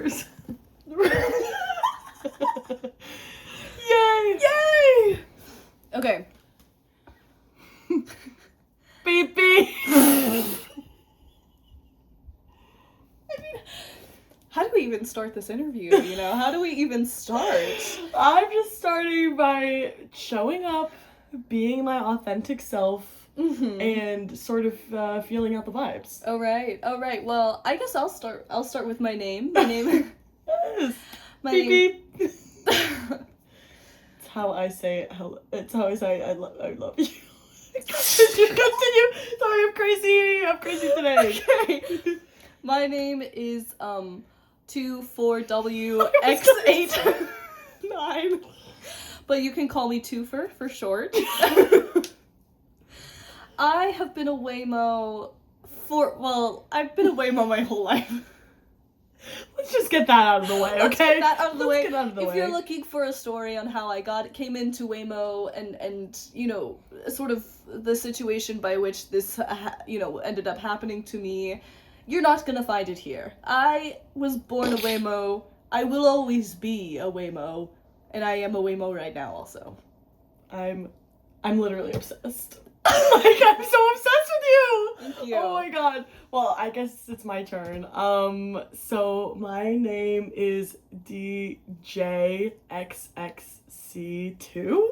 yours. Yay! Yay! Okay. Beep beep. How do we even start this interview, you know? How do we even start? I'm just starting by showing up, being my authentic self, and sort of feeling out the vibes. All right. Well, I guess I'll start with my name. My name. Yes. My Beep name. beep. It's how I say hello. It's how I say I love you. Continue. Sorry, I'm crazy today. Okay. My name is 24WX89. But you can call me Twofer for short. I have been a waymo I've been a waymo my whole life. Let's just get that out of the way, okay? Let's get that out of the way. Get out of the if way. you're looking for a story on how I came into waymo and you know, sort of the situation by which this ended up happening to me, you're not gonna find it here. I was born a waymo. I will always be a waymo, and I am a waymo right now also. I'm literally obsessed. Like, I'm so obsessed with you! Thank you. Oh my god. Well, I guess it's my turn. So my name is DJXXC2,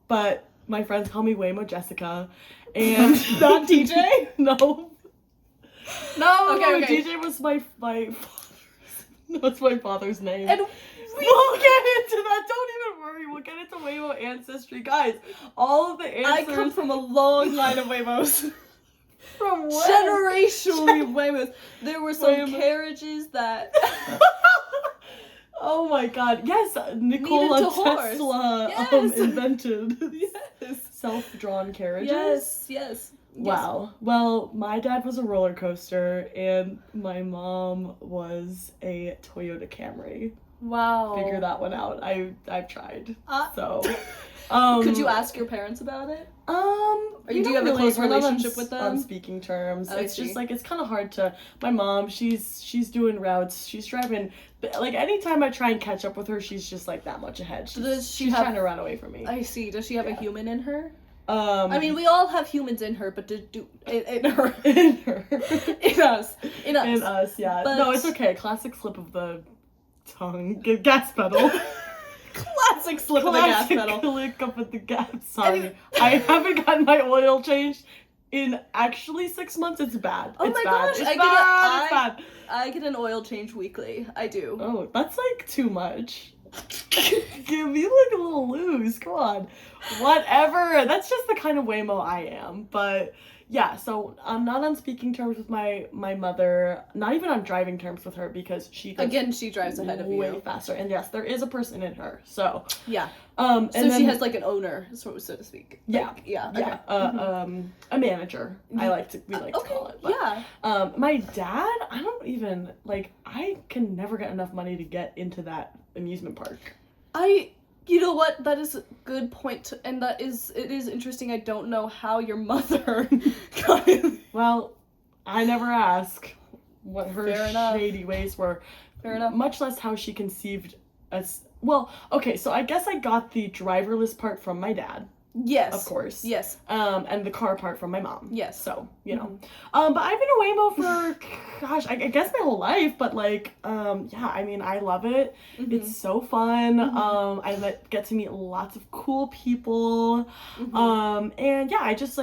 but my friends call me Waymo Jessica, and Not DJ? No. Okay. DJ was my father's. That's my father's name. And we'll get into that. Don't even worry. We'll get into Waymo ancestry, guys. All of the answers. I come from a long line of waymos. From where? Generationally waymos. There were some Waymo. carriages that Oh my god. Yes, Nikola Needed to horse. Tesla Yes. invented Yes. self-drawn carriages. Yes. Wow. Well, my dad was a roller coaster and my mom was a Toyota Camry. Wow. Figure that one out. I've tried. So could you ask your parents about it? Do you have a close we're not relationship with them? on speaking terms. Oh, I It's just see. like it's kind of hard to. My mom, she's doing routes. She's driving. But like anytime I try and catch up with her, she's just like that much ahead. Does she she's have- trying to run away from me. I see. Does she have a human in her? I I mean, we all have humans in her, but in her, in her, in us, in us, yeah. But- No, it's okay. Classic slip of the tongue. Gas pedal. Classic slip of the gas pedal. Click up at the gas. Sorry, I haven't gotten my oil changed in actually 6 months. It's bad. Oh it's my bad. gosh, It's I bad. get It's bad. I get an oil change weekly. I do. Oh, that's like too much. Give me like a little loose. Come on. Whatever. That's just the kind of waymo I am. But yeah, so I'm not on speaking terms with my mother. Not even on driving terms with her because she goes Again, she drives ahead of way you. faster. And yes, there is a person in her. So Yeah. and So then, she has like an owner, so to speak. Yeah. Like, yeah. yeah, Okay. a manager. We like to Okay. call it. But, Yeah. my dad, I don't even I can never get enough money to get into that amusement park. You know what? That is a good point, and it is interesting. I don't know how your mother got in. Well, I never ask what her Fair enough. shady ways were. Fair enough. Much less how she conceived us. Well, okay, so I guess I got the driverless part from my dad, Yes. of course. Yes. And the car part from my mom. Yes. So, you know. But I've been a waymo for, gosh, I guess my whole life, but yeah, I mean, I love it. It's so fun. I get to meet lots of cool people. And yeah, I just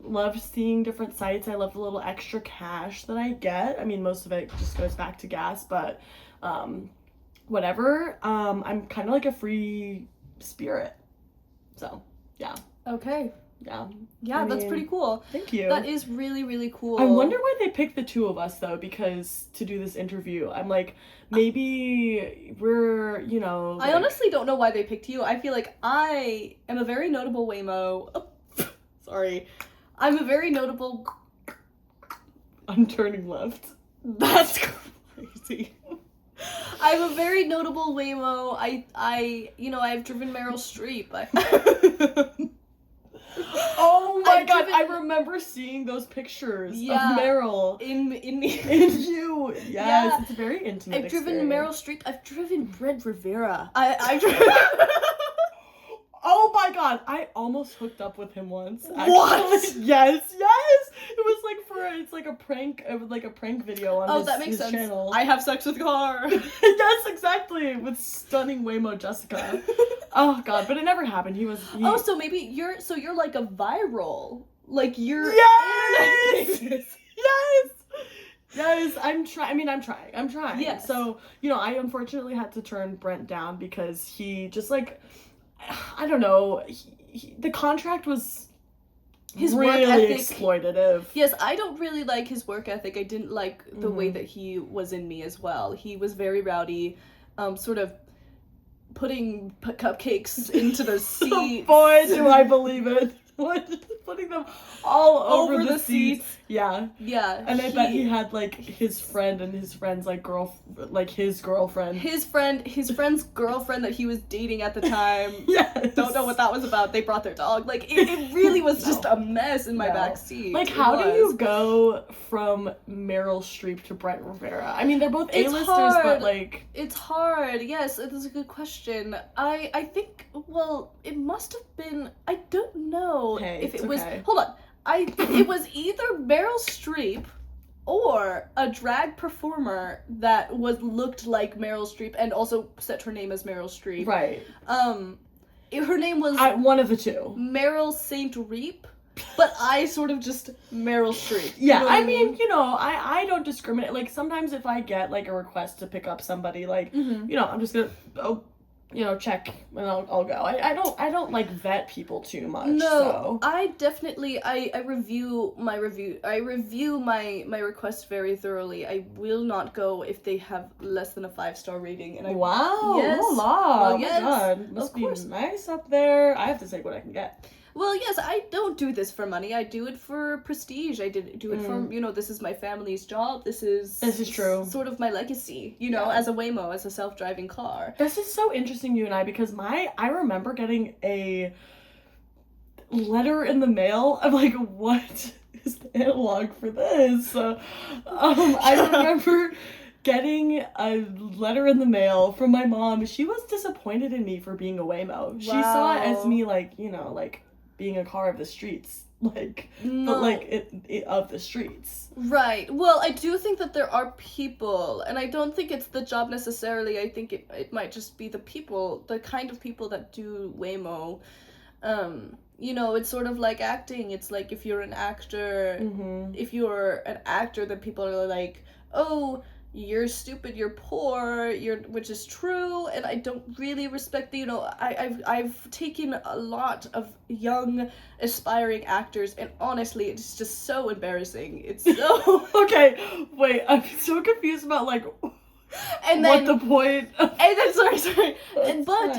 love seeing different sites. I love the little extra cash that I get. I mean, most of it just goes back to gas, but whatever. I'm kind of like a free spirit. So, yeah. Okay. Yeah. Yeah, that's pretty cool. Thank you. That is really, really cool. I wonder why they picked the two of us, though, because to do this interview, I'm like, maybe we're, I honestly don't know why they picked you. I feel like I am a very notable waymo. Oh, sorry. I'm a very notable... I'm turning left. That's crazy. I'm a very notable waymo. I've driven Meryl Streep. Oh my I've god, driven- I remember seeing those pictures Yeah. of Meryl In and you. Yes, Yeah. it's a very intimate I've driven experience. Meryl Streep. I've driven Brent Rivera. I've driven... Oh my god, I almost hooked up with him once. Actually. What? Yes. It was like it's like a prank. It was like a prank video on that makes his sense. channel. I have sex with car. Yes, exactly. With stunning Waymo Jessica. Oh god, but it never happened. Oh, so maybe you're like a viral. Like you're Yes! Yes, I'm trying. I'm trying. Yes. So, I unfortunately had to turn Brent down because he just like, I don't know, the contract was his really work ethic, exploitative. Yes, I don't really like his work ethic. I didn't like the way that he was in Me as well. He was very rowdy, sort of putting cupcakes into the seats. Boy, do I believe it. Putting them all over the seats. Yeah. And I bet he had like his friend and his friend's like his girlfriend. His friend's girlfriend that he was dating at the time. Yes. Don't know what that was about. They brought their dog. Like it really was just a mess in my back seat. Like how do you go from Meryl Streep to Brent Rivera? I mean, they're both A-listers, but like it's hard. Yes, it is a good question. I think it must have been, I don't know if it was hold on. It was either Meryl Streep or a drag performer that looked like Meryl Streep and also set her name as Meryl Streep. Right. Her name was one of the two. Meryl Saint Reap, but I sort of just Meryl Streep. Yeah, you know I mean, I don't discriminate. Like sometimes if I get like a request to pick up somebody, like I'm just gonna check and I'll go. I don't like vet people too much. No, so. I definitely I review my request very thoroughly. I will not go if they have less than a 5-star rating. And wow, yes, well, yes, oh my god, must be nice up there. I have to take what I can get. Well, yes, I don't do this for money. I do it for prestige. I did do it for, this is my family's job. This is true. Sort of my legacy, as a Waymo, as a self-driving car. This is so interesting, you and I, because I remember getting a letter in the mail. I'm like, what is the analog for this? I remember getting a letter in the mail from my mom. She was disappointed in me for being a Waymo. She saw it as me like being a car of the streets, but of the streets. Right. Well, I do think that there are people, and I don't think it's the job necessarily. I think it might just be the people, the kind of people that do Waymo. It's sort of like acting. It's like if you're an actor, then people are like, oh, you're stupid, you're poor, which is true, and I don't really respect I've taken a lot of young aspiring actors, and honestly it's just so embarrassing. It's so okay, wait, I'm so confused about and then what the point of... and then sorry and but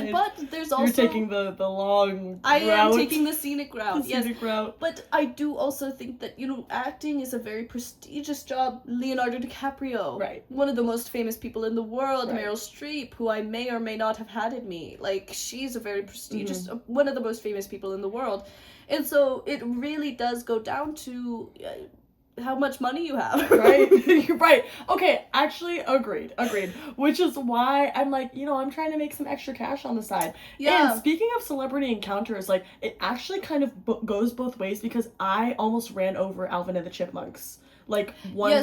there's also you're taking the long I route. am taking the scenic route. Scenic route. But I do also think that acting is a very prestigious job. Leonardo DiCaprio, right, one of the most famous people in the world, right. Meryl Streep, who I may or may not have had in me, she's a very prestigious one of the most famous people in the world, and so it really does go down to how much money you have. Right. You're right. Okay, actually agreed. Which is why I'm like, I'm trying to make some extra cash on the side. Yeah. And speaking of celebrity encounters, it actually kind of goes both ways, because I almost ran over Alvin and the Chipmunks one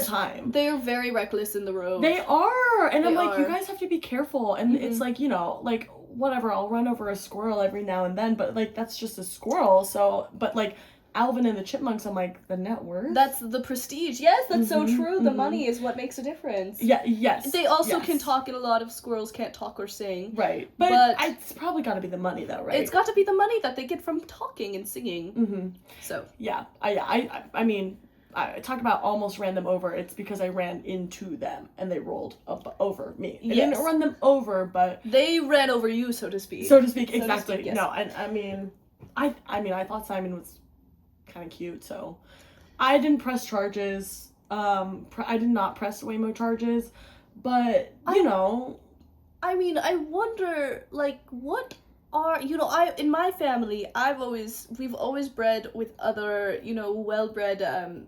time. They are very reckless in the road. They are. And I'm like, you guys have to be careful. And it's whatever, I'll run over a squirrel every now and then, but that's just a squirrel. So, but Alvin and the Chipmunks, I'm like, the net worth? That's the prestige. Yes, that's so true. The money is what makes a difference. Yeah, yes. They also can talk, and a lot of squirrels can't talk or sing. Right. But it's probably got to be the money, though, right? It's got to be the money that they get from talking and singing. Mm-hmm. So. Yeah. I mean, I talk about almost ran them over. It's because I ran into them, and they rolled up over me. I didn't run them over, but... They ran over you, so to speak. So to speak, exactly. Yes. No, and I thought Simon was kind of cute, so I didn't press charges. I did not press Waymo charges, but I mean, I wonder what are, in my family, we've always bred with other, well-bred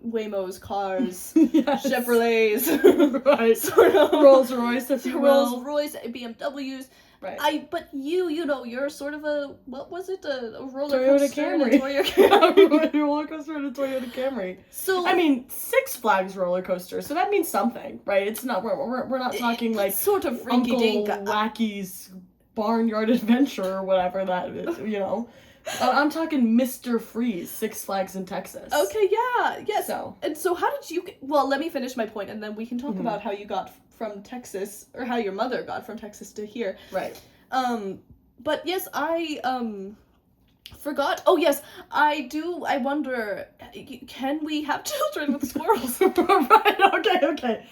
Waymos, cars, Yes. Chevrolets, Right. sort of Rolls Royce, if you will. Rolls Royce, BMWs. Right. But you're sort of a, what was it, a roller Toyota coaster and a Camry. Toyota Camry. Roller coaster and a Toyota Camry. So I mean, Six Flags roller coaster, so that means something, right? It's not we're not talking like sort of Uncle rinky-dink. Wacky's Barnyard Adventure or whatever that is, I'm talking Mr. Freeze, Six Flags in Texas. Okay, yeah, yes. So. And so how did you, well, let me finish my point and then we can talk about how you got from Texas, or how your mother got from Texas to here. Right. But yes, I forgot. Oh yes, I wonder, can we have children with squirrels? Right, okay.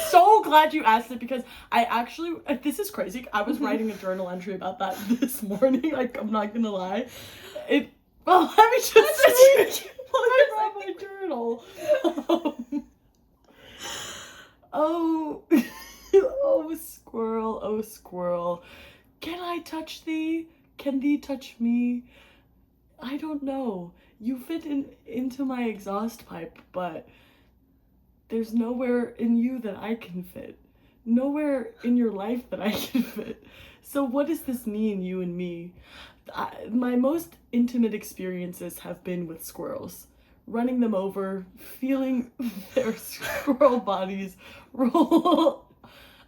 So glad you asked it, because I actually, this is crazy. I was writing a journal entry about that this morning. Like, I'm not gonna lie. Well, let me just say, I brought my journal. Oh, oh squirrel, can I touch thee? Can thee touch me? I don't know. You fit into my exhaust pipe, but there's nowhere in you that I can fit. Nowhere in your life that I can fit. So what does this mean, you and me? My most intimate experiences have been with squirrels. Running them over, feeling their squirrel bodies roll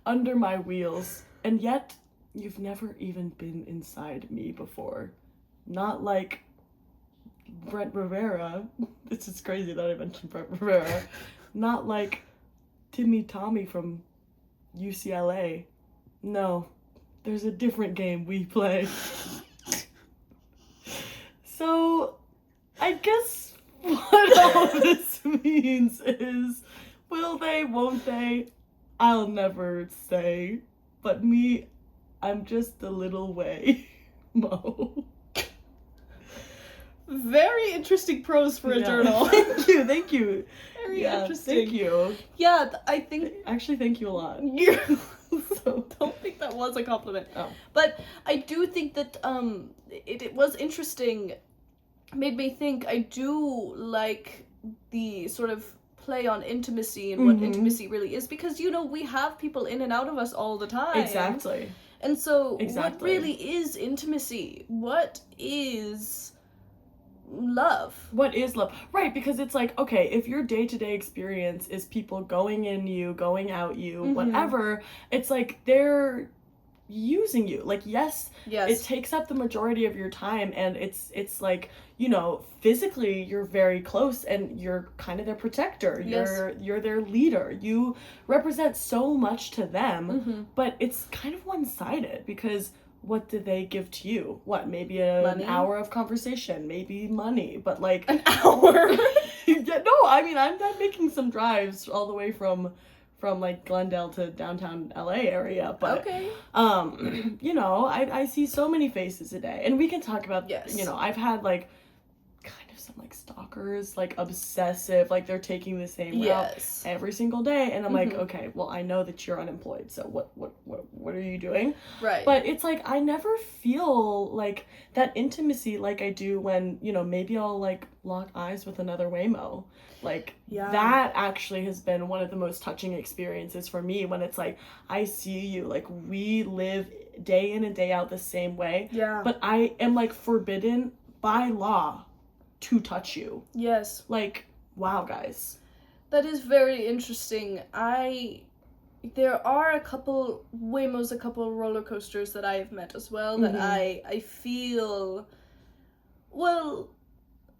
under my wheels. And yet, you've never even been inside me before. Not like Brent Rivera. This is crazy that I mentioned Brent Rivera. Not like Timmy Tommy from UCLA. No, there's a different game we play. So, I guess what all this means is, will they, won't they? I'll never say. But me, I'm just a little waymo. Very interesting prose for a journal. Thank you. Very interesting. Thank you. Yeah, I think... Actually, thank you a lot. So don't think that was a compliment. Oh. But I do think that it was interesting, made me think. I do like the sort of play on intimacy and what intimacy really is, because we have people in and out of us all the time. Exactly. And so what really is intimacy? What is love? What is love? Right, because it's like, okay, if your day-to-day experience is people going in you, going out you, whatever, it's like they're using you. Like, yes, it takes up the majority of your time, and it's like, physically you're very close and you're kind of their protector. You're their leader. You represent so much to them, but it's kind of one-sided, because what do they give to you? What, maybe an hour of conversation, maybe money, but like an hour. Yeah, no, I mean, I'm making some drives all the way from like Glendale to downtown LA area, but okay. I see so many faces a day, and we can talk about I've had like kind of some like stalkers, like obsessive, like they're taking the same route every single day, and I'm like, okay, well, I know that you're unemployed, so what are you doing? Right. But it's like I never feel like that intimacy like I do when maybe I'll like lock eyes with another waymo. Like that actually has been one of the most touching experiences for me, when it's like I see you, like we live day in and day out the same way, but I am like forbidden by law to touch you. Yes. Like, wow, guys. That is very interesting. There are a couple Waymos, a couple roller coasters that I have met as well, that I feel, well,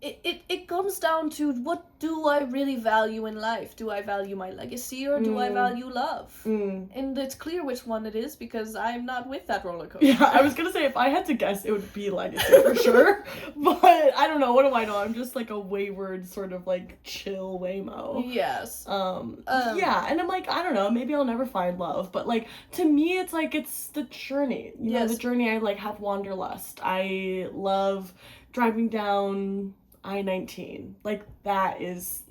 it comes down to, what do I really value in life? Do I value my legacy, or do I value love? And it's clear which one it is, because I'm not with that roller coaster. Yeah, I was gonna say, if I had to guess, it would be legacy for sure. But I don't know. What do I know? I'm just like a wayward, sort of like chill waymo. Yes. Yeah, and I'm like, I don't know. Maybe I'll never find love, but like to me, it's like it's the journey. You know, the journey. I like have wanderlust. I love driving down I-19. Like, that is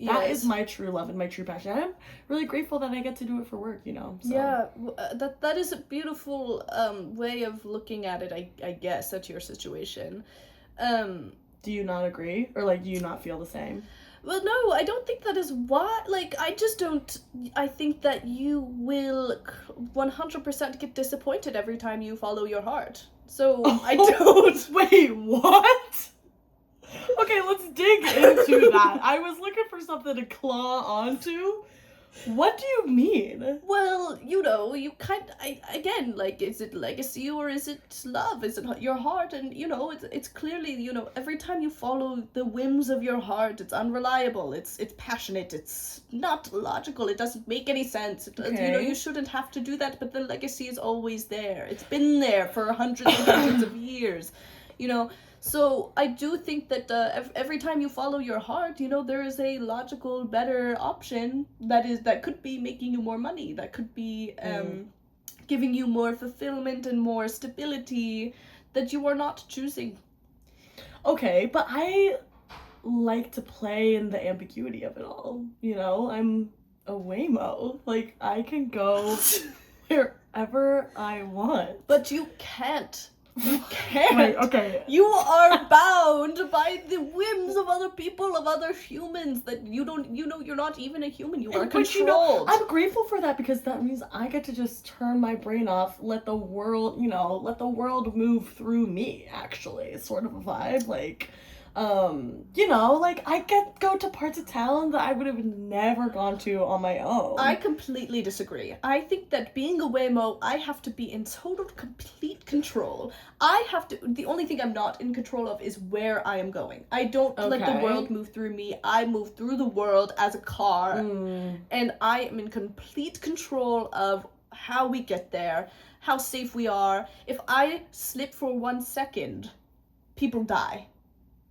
my true love and my true passion. I'm really grateful that I get to do it for work, you know? So. Yeah, that is a beautiful way of looking at it, I guess, at your situation. Do you not agree? Or, like, do you not feel the same? Well, no, I don't think that is why. Like, I just don't. I think that you will 100% get disappointed every time you follow your heart. So, I don't. Wait, what? Okay, let's dig into that. I was looking for something to claw onto. What do you mean? Well, you know, again, like, is it legacy or is it love? Is it your heart? And, you know, it's clearly, you know, every time you follow the whims of your heart, it's unreliable, it's passionate, it's not logical, it doesn't make any sense. Okay. You know, you shouldn't have to do that, but the legacy is always there. It's been there for hundreds and hundreds of years, you know. So I do think that every time you follow your heart, you know, there is a logical, better option that could be making you more money, that could be giving you more fulfillment and more stability that you are not choosing. Okay, but I like to play in the ambiguity of it all. You know, I'm a waymo. Like, I can go wherever I want. But you can't. You can't. Wait, okay. You are bound by the whims of other people, of other humans, that you don't, you know, you're not even a human. You are controlled. You know, I'm grateful for that because that means I get to just turn my brain off, let the world, you know, let the world move through me, actually. It's sort of a vibe. Like, you know, like, I go to parts of town that I would have never gone to on my own. I completely disagree. I think that being a waymo, I have to be in total, complete control. The only thing I'm not in control of is where I am going. I don't let the world move through me. I move through the world as a car. And I am in complete control of how we get there, how safe we are. If I slip for 1 second, people die.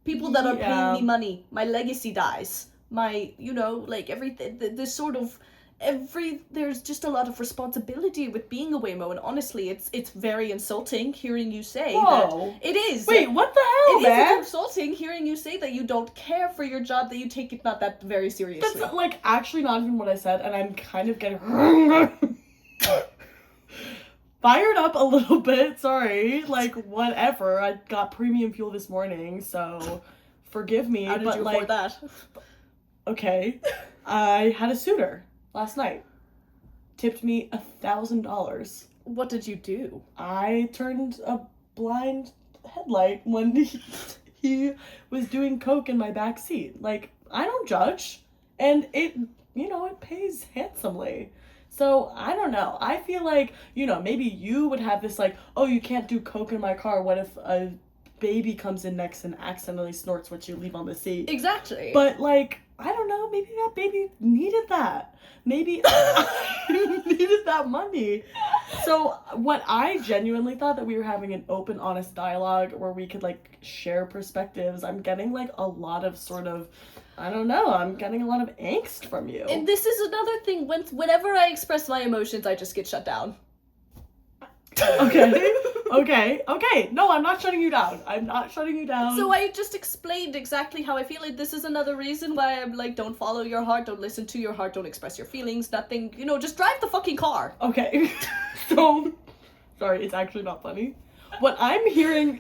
People that are paying me money, my legacy dies. My, you know, like, everything, there's just a lot of responsibility with being a waymo, and honestly, it's very insulting hearing you say that. It is. Wait, what the hell, man? It is insulting hearing you say that you don't care for your job, that you take it not that very seriously. That's, like, actually not even what I said, and I'm kind of getting fired up a little bit. Sorry, like, whatever. I got premium fuel this morning, so forgive me. How did you afford that? Okay, I had a suitor last night. Tipped me $1,000. What did you do? I turned a blind headlight when he was doing coke in my back seat. Like, I don't judge, and it, you know, it pays handsomely. So, I don't know. I feel like, you know, maybe you would have this, like, oh, you can't do coke in my car. What if a baby comes in next and accidentally snorts what you leave on the seat? Exactly. But, like, I don't know. Maybe that baby needed that. Maybe I needed that money. So, what I genuinely thought that we were having an open, honest dialogue where we could, like, share perspectives. I'm getting, like, a lot of sort of, I don't know, I'm getting a lot of angst from you. And this is another thing, whenever I express my emotions, I just get shut down. Okay. No, I'm not shutting you down. So I just explained exactly how I feel. Like, this is another reason why I'm like, don't follow your heart, don't listen to your heart, don't express your feelings, nothing, you know, just drive the fucking car. Okay. So, sorry, it's actually not funny. What I'm hearing...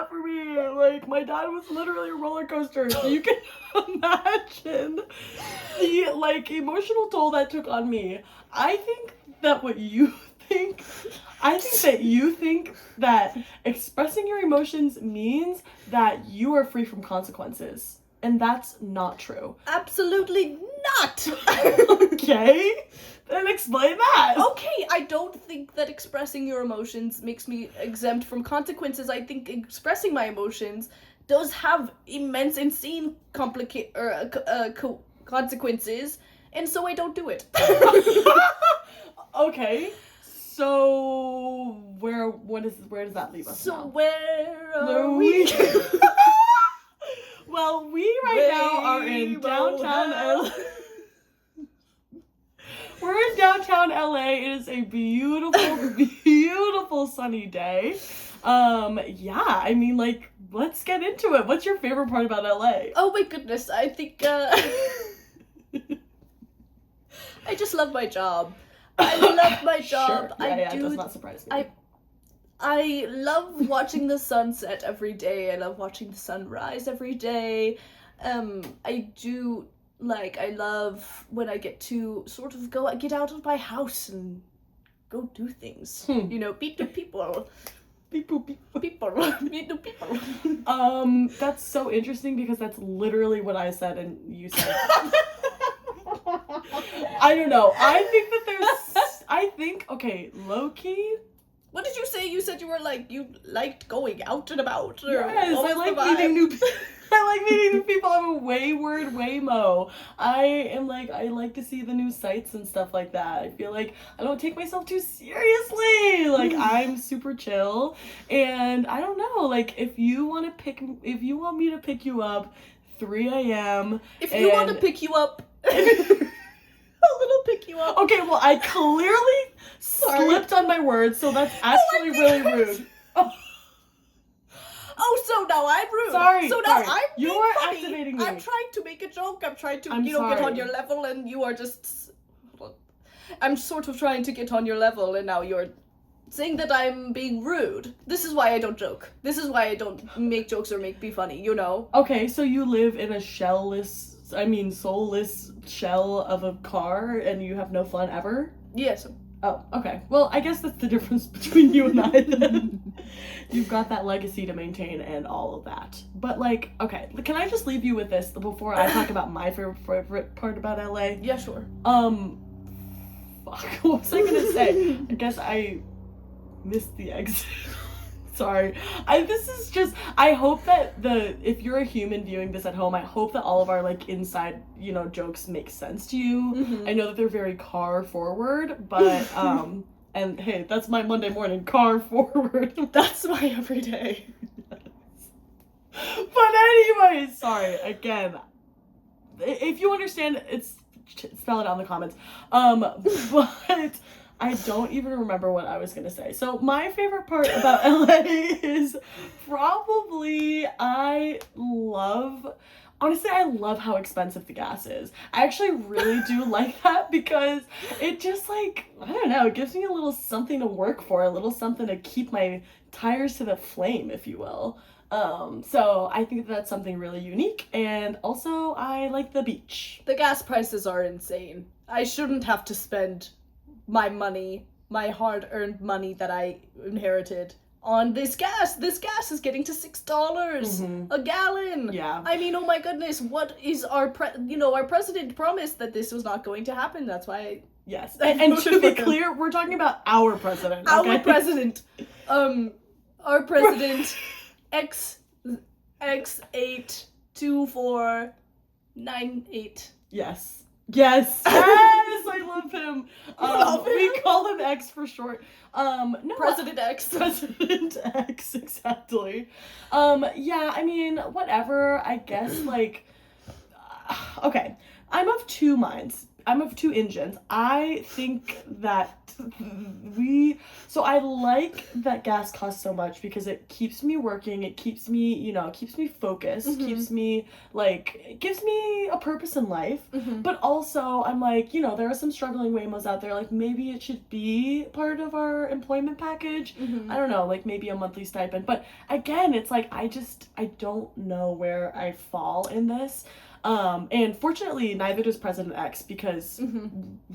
for me. Like, my dad was literally a roller coaster, so you can imagine the, like, emotional toll that took on me. I think that you think that expressing your emotions means that you are free from consequences. And that's not true. Absolutely not! Okay? Then explain that. Okay, I don't think that expressing your emotions makes me exempt from consequences. I think expressing my emotions does have immense, insane consequences, and so I don't do it. Okay. So where does that leave us? So now? where are we? Well, we right now are in downtown LA. We're in downtown LA. It is a beautiful, beautiful sunny day. Yeah, I mean, like, let's get into it. What's your favorite part about LA? Oh my goodness, I think, I just love my job. I love my job. Sure. Yeah, it does not surprise me. I love watching the sunset every day. I love watching the sun rise every day. I love when I get to sort of get out of my house and go do things. You know, meet new people. People, meet new people. That's so interesting because that's literally what I said and you said. I don't know. Okay, low key. What did you say? You said you liked going out and about. Yes, I like meeting new people. I like meeting new people. I'm a wayward waymo. I like to see the new sights and stuff like that. I feel like I don't take myself too seriously. Like, I'm super chill. And I don't know, like, if you want me to pick you up 3 a.m. If you want to pick you up, a little pick you up. Okay, well, I clearly slipped on my words, so that's actually really rude. Oh, so now I'm rude. Sorry. So now I'm you being are funny. activating me. I'm trying to make a joke. I'm trying to, get on your level, and you are just. I'm sort of trying to get on your level, and now you're saying that I'm being rude. This is why I don't joke. This is why I don't make jokes or be funny, you know? Okay, so you live in a soulless shell of a car, and you have no fun ever? Yes. Oh, okay. Well, I guess that's the difference between you and I then. You've got that legacy to maintain and all of that. But, like, okay, can I just leave you with this before I talk about my favorite part about LA? Yeah, sure. Fuck, what was I gonna say? I guess I missed the exit. Sorry. I hope that if you're a human viewing this at home, I hope that all of our, like, inside, jokes make sense to you. Mm-hmm. I know that they're very car forward, but, and hey, that's my Monday morning, car forward. That's my everyday. But anyways, sorry, again, if you understand, spell it out in the comments. But I don't even remember what I was gonna say. So my favorite part about LA is probably honestly, I love how expensive the gas is. I actually really do like that because it just, like, I don't know, it gives me a little something to work for, a little something to keep my tires to the flame, if you will. So I think that's something really unique, and also I like the beach. The gas prices are insane. I shouldn't have to spend my money, my hard-earned money that I inherited on this gas. This gas is getting to $6 a gallon. Yeah. I mean, oh my goodness, what is our president promised that this was not going to happen. That's why Yes. And to be clear, we're talking about our president. Okay? Our president. Our president X82498. Yes. Yes. I love him. We call him X for short. No. President X. President X, exactly. Yeah, I mean, whatever, I guess, like, okay, I'm of two minds. I'm of two engines. I think that I like that gas costs so much because it keeps me working, it keeps me, keeps me focused, keeps me, like, it gives me a purpose in life, but also I'm like, there are some struggling waymos out there, like, maybe it should be part of our employment package, I don't know, like, maybe a monthly stipend, but again, it's like, I don't know where I fall in this. And fortunately, neither does President X because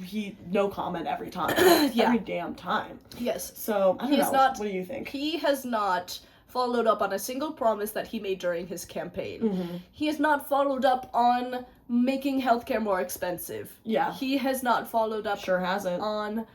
he no comment every time, every damn time. Yes. So I don't know. What do you think? He has not followed up on a single promise that he made during his campaign. He has not followed up on making healthcare more expensive. Yeah. He has not followed up. Sure hasn't. On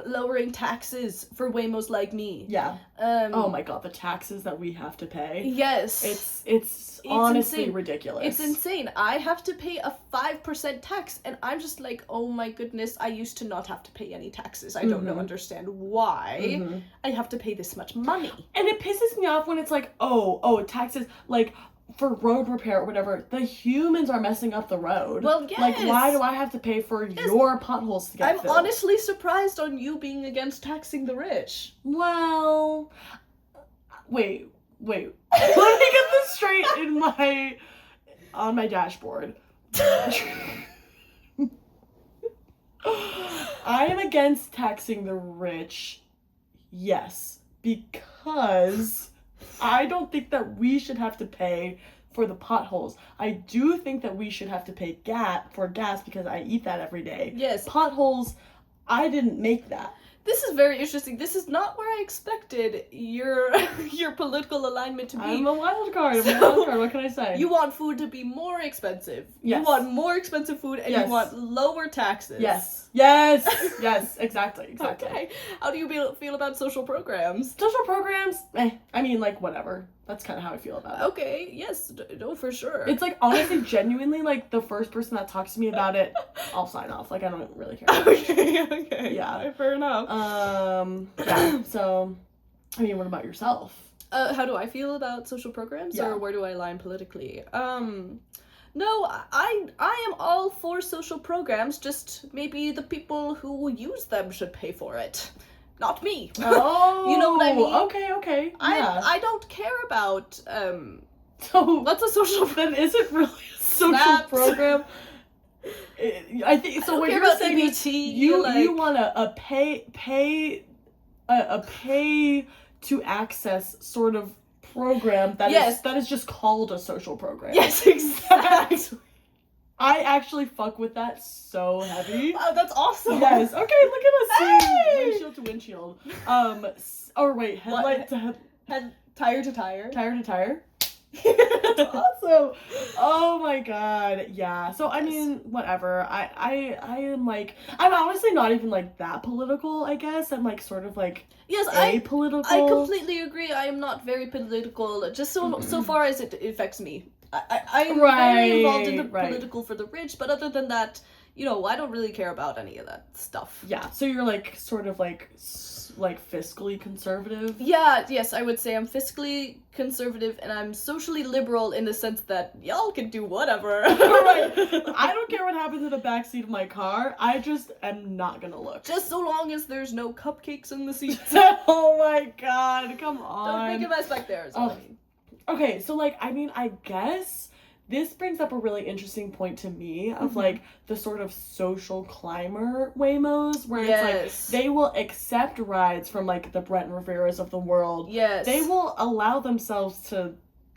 lowering taxes for waymos like me. Yeah. Oh my god, the taxes that we have to pay. Yes. It's honestly insane. ridiculous. It's insane. I have to pay a 5% tax, and I'm just like, oh my goodness, I used to not have to pay any taxes. I don't understand why I have to pay this much money. And it pisses me off when it's like, oh, taxes, like, for road repair or whatever, the humans are messing up the road. Well, yes. Like, why do I have to pay for your potholes to get I'm filled? honestly surprised on you being against taxing the rich. Well, wait. Let me get this straight on my dashboard. I am against taxing the rich, yes, because I don't think that we should have to pay for the potholes. I do think that we should have to pay for gas because I eat that every day. Yes. Potholes, I didn't make that. This is very interesting. This is not where I expected your political alignment to be. I'm a wild card. What can I say? You want food to be more expensive. Yes. You want more expensive food, and Yes. you want lower taxes. Yes, exactly. Okay. How do you feel about social programs? Social programs, I mean, like, whatever. That's kind of how I feel about it. Okay, yes, no, for sure. It's like, honestly, genuinely, like, the first person that talks to me about it, I'll sign off. Like, I don't really care. Okay. Yeah. Fair enough. Yeah, so, I mean, what about yourself? How do I feel about social programs, Yeah. or where do I align politically? No, I am all for social programs, just maybe the people who use them should pay for it. Not me. Oh, You know what I mean? Okay. Yeah. I don't care about, So, what's a social then is it really a social Snaps. program? I think so. I don't What care you're about saying is EBT, you like- want a pay to access sort of program that Yes. is just called a social program. Yes, exactly. I actually fuck with that so heavy. Wow, that's awesome. Yes. Okay. Look at us. Hey! Windshield to windshield. Or wait, headlight to Tire to tire. tire to tire. That's awesome. Oh my god. Yeah. So I mean, whatever. I am like, I'm honestly not even like that political, I guess. I'm like sort of like Yes, apolitical. I completely agree. I am not very political, just so far as it affects me. I am very involved in the political for the rich, but other than that, you know, I don't really care about any of that stuff. Yeah. So you're like sort of like fiscally conservative. Yeah, yes, I would say I'm fiscally conservative and I'm socially liberal in the sense that y'all can do whatever. Right. I don't care what happens in the backseat of my car. I just am not gonna look. Just so long as there's no cupcakes in the seats. Oh my god, come on. Don't make a mess back there, is all I mean. Okay, so like, I mean, I guess this brings up a really interesting point to me of like the sort of social climber waymos where it's like they will accept rides from like the Brent Riveras of the world. Yes. They will allow themselves to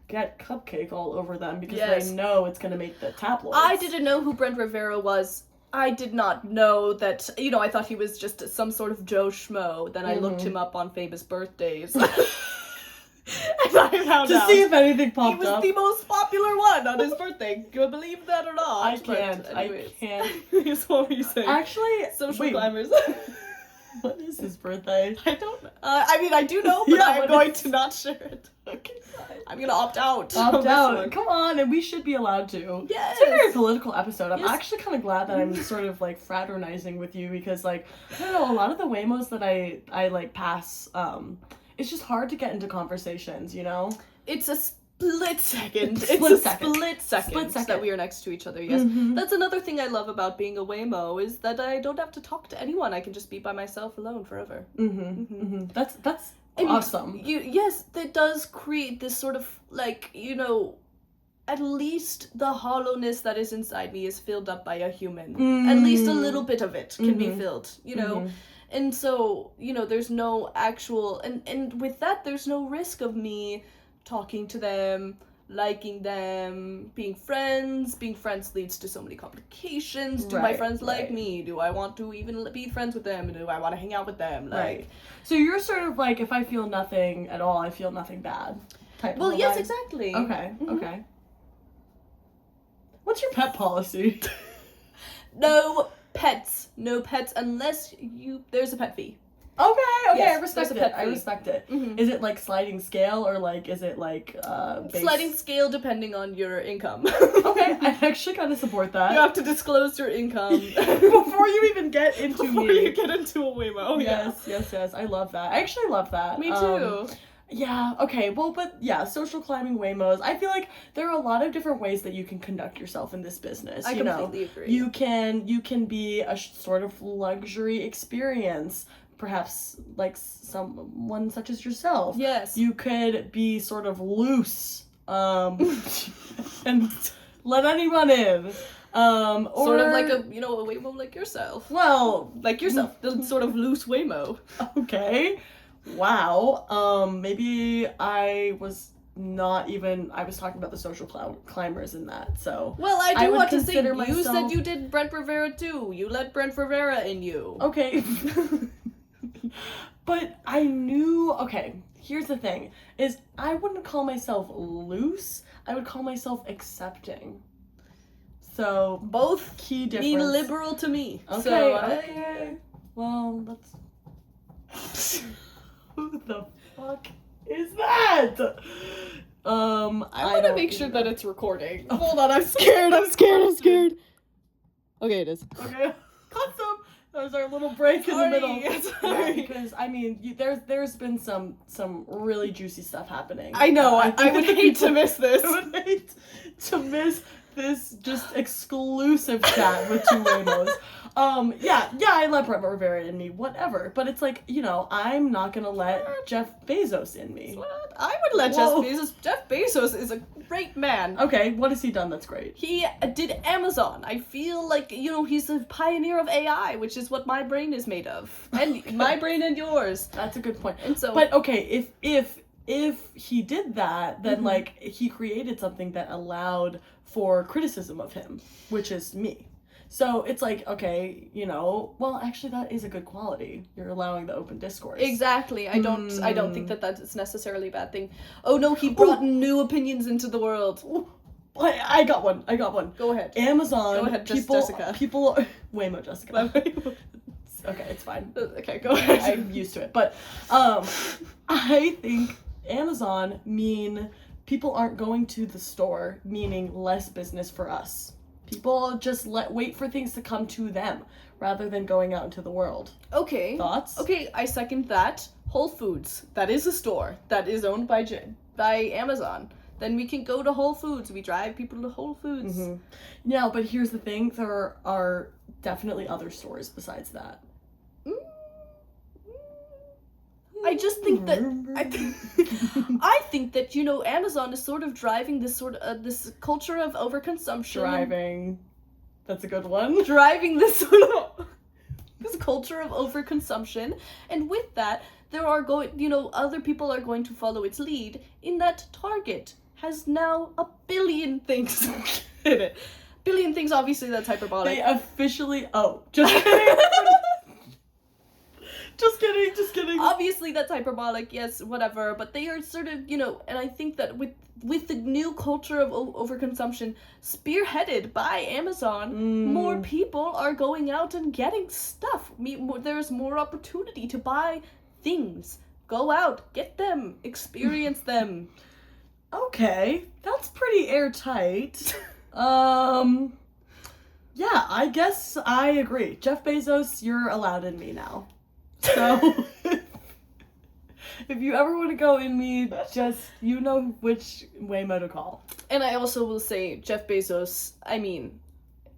get cupcake all over them because they know it's gonna make the tabloids. I didn't know who Brent Rivera was. I did not know that, you know, I thought he was just some sort of Joe Schmo. Then I looked him up on famous birthdays. And I found out see if anything popped He was up. the most popular one on his birthday. Can you believe that or not? I can't. Here's what were you saying? Actually, Social climbers. What is his birthday? I don't know. I mean, I do know, but I'm going to not share it. Okay. I'm gonna opt out. Opt out. Come on, and we should be allowed to. Yes. It's a very political episode. I'm Yes. actually kind of glad that I'm sort of like fraternizing with you because, like, I don't know, a lot of the waymos that I like pass, it's just hard to get into conversations, you know? It's a split second. Split second that we are next to each other, yes. That's another thing I love about being a waymo is that I don't have to talk to anyone. I can just be by myself alone forever. That's awesome. Yes, that does create this sort of, like, you know, at least the hollowness that is inside me is filled up by a human. At least a little bit of it can be filled, you know? And so, you know, there's no actual, and with that, there's no risk of me talking to them, liking them, being friends. Being friends leads to so many complications. Do my friends like me? Do I want to even be friends with them? Do I want to hang out with them? Like, so you're sort of like, if I feel nothing at all, I feel nothing bad. Type well, of yes, vibe. exactly. Okay. What's your pet policy? No pets unless there's a pet fee. Okay, Yes, I respect there's a pet it. I fee. respect it. Is it like sliding scale or like is it like base? Sliding scale depending on your income. Okay, I actually kind of support that. You have to disclose your income before you even get into before me. you get into a waymo. Yes. I love that. I actually love that. Me too. Yeah, okay. Well, but yeah, social climbing Waymos. I feel like there are a lot of different ways that you can conduct yourself in this business. I completely agree. You can be a sort of luxury experience, perhaps like someone such as yourself. Yes. You could be sort of loose, and let anyone in. Or Sort of like a waymo like yourself. well, Like yourself, the sort of loose waymo. okay. Wow. Maybe I was talking about the social climbers in that, so. Well, I do would want to say, consider you said myself- you did Brent Rivera too. You let Brent Rivera in you. Okay. But I knew, okay, here's the thing, is I wouldn't call myself loose, I would call myself accepting. So, Both key difference. mean liberal to me. Okay, So, okay. Well, that's... Who the fuck is that? I want to don't make sure even that know. it's recording. Hold on, I'm scared. I'm scared. Okay, it is. Okay. Custom. That was our little break in the middle. Sorry. Yeah, because I mean, there's been some really juicy stuff happening. I know. I think would that hate to miss this. I would hate to miss this just exclusive chat with two Waymos. Yeah, I let Brent Rivera in me, whatever. But it's like, I'm not gonna let Jeff Bezos in me. What? I would let Whoa. Jeff Bezos. Jeff Bezos is a great man. Okay, what has he done that's great? He did Amazon. I feel like, he's a pioneer of AI, which is what my brain is made of. And my brain and yours. That's a good point. And so, But okay, if he did that, then like he created something that allowed for criticism of him, which is me. So it's like, okay, well, actually that is a good quality. You're allowing the open discourse. exactly. I don't think that is necessarily a bad thing. Oh no, he brought new opinions into the world. I got one. Go ahead. Amazon. Go ahead, Jessica. People. Waymo, Jessica. Okay, it's fine. Okay, go ahead. I'm used to it, but I think Amazon people aren't going to the store, meaning less business for us. People just wait for things to come to them rather than going out into the world. Okay. Thoughts? Okay, I second that. Whole Foods, that is a store that is owned by Amazon. Then we can go to Whole Foods. We drive people to Whole Foods. Mm-hmm. Yeah, but here's the thing: there are definitely other stores besides that. I just think that I think that Amazon is sort of driving this this culture of overconsumption. That's a good one. Driving this sort of this culture of overconsumption, and with that, there are other people are going to follow its lead. In that Target has now a billion things in it. Billion things, obviously that's hyperbolic. They officially. Oh, just kidding. Just kidding. Obviously that's hyperbolic, yes, whatever, but they are sort of, and I think that with the new culture of overconsumption spearheaded by Amazon, more people are going out and getting stuff. There's more opportunity to buy things. Go out, get them, experience them. Okay, that's pretty airtight. Yeah, I guess I agree. Jeff Bezos, you're allowed in me now. So, if you ever want to go in me, just, which Waymo to call. And I also will say, Jeff Bezos, I mean,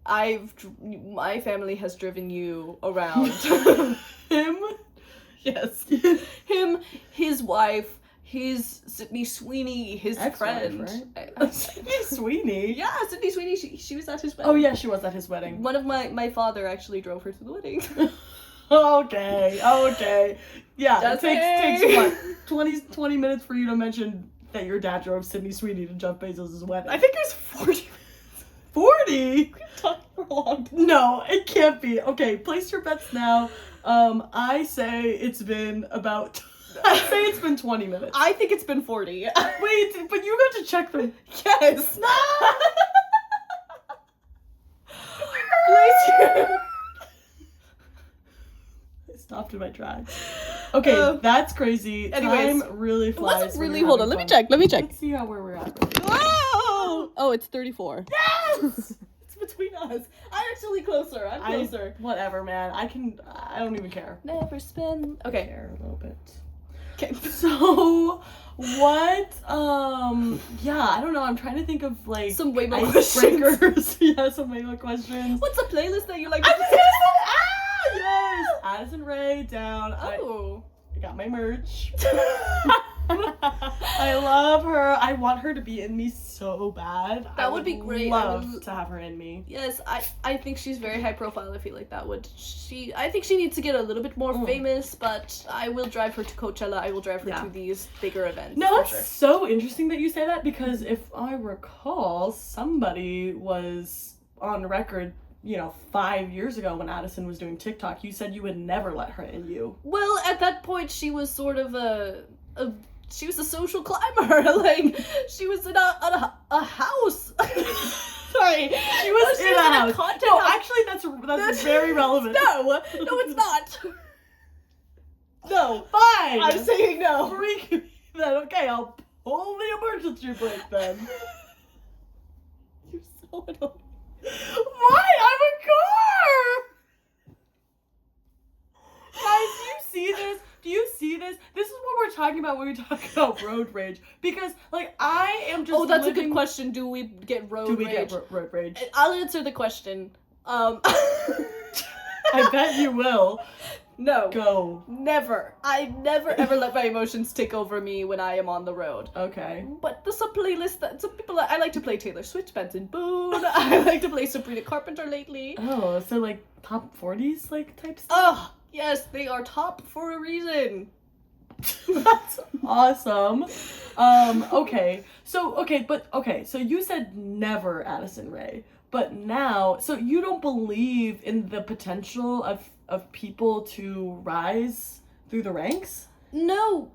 my family has driven you around. Him? Yes. Him, his wife, his Sydney Sweeney, his friend. Right? Sydney Sweeney? Yeah, Sydney Sweeney, she was at his wedding. Oh yeah, she was at his wedding. One of my father actually drove her to the wedding. Okay. Yeah, Just it takes what, 20 minutes for you to mention that your dad drove Sydney Sweeney to Jeff Bezos' wedding. I think it was 40 minutes. 40? We talked for long. No, it can't be. Okay, place your bets now. I say it's been 20 minutes. I think it's been 40. Wait, but you got to check the... Yes. No! Place your... I stopped in my tracks. Okay, that's crazy. Anyways, time really flies. Wasn't really. Hold on. Let me check. Let's see where we're at. Whoa! Oh, it's 34. Yes! It's between us. I'm actually closer. I'm closer. Whatever, man. I don't even care. Never spin. I Okay. care a little bit. Okay. So, what, yeah, I don't know, I'm trying to think of, like, Some waymo questions. icebreakers. Yeah, some waymo questions. What's a playlist that you like? I'm just gonna say, yes! Addison Rae down. Oh. I got my merch. I love her. I want her to be in me so bad. That would be great. Love to have her in me. Yes, I think she's very high profile. I feel like I think she needs to get a little bit more famous, but I will drive her to Coachella. I will drive her to these bigger events. No, it's sure. so interesting that you say that, because if I recall, somebody was on record, 5 years ago when Addison was doing TikTok, you said you would never let her in you. Well, at that point, she was sort of she was a social climber. Like, she was in a house. Sorry, she was in a house. No, house. Actually, that's very relevant. No, it's not. No, fine. I'm saying no. Freak me then. Okay, I'll pull the emergency brake then. You're so annoying. Why? I'm a car! Guys, do you see this? Do you see this? This is what we're talking about when we talk about road rage. Because, like, I am just a good question. Do we get road rage? Road rage? I'll answer the question. I bet you will. No. Go. Never. I never ever let my emotions take over me when I am on the road. Okay. But there's a playlist that some people I like to play Taylor Swift, Benson Boone. I like to play Sabrina Carpenter lately. Oh, so like top 40s like type stuff? Oh, yes, they are top for a reason. That's awesome. Okay. So you said never Addison Rae, but now, so you don't believe in the potential of people to rise through the ranks? No,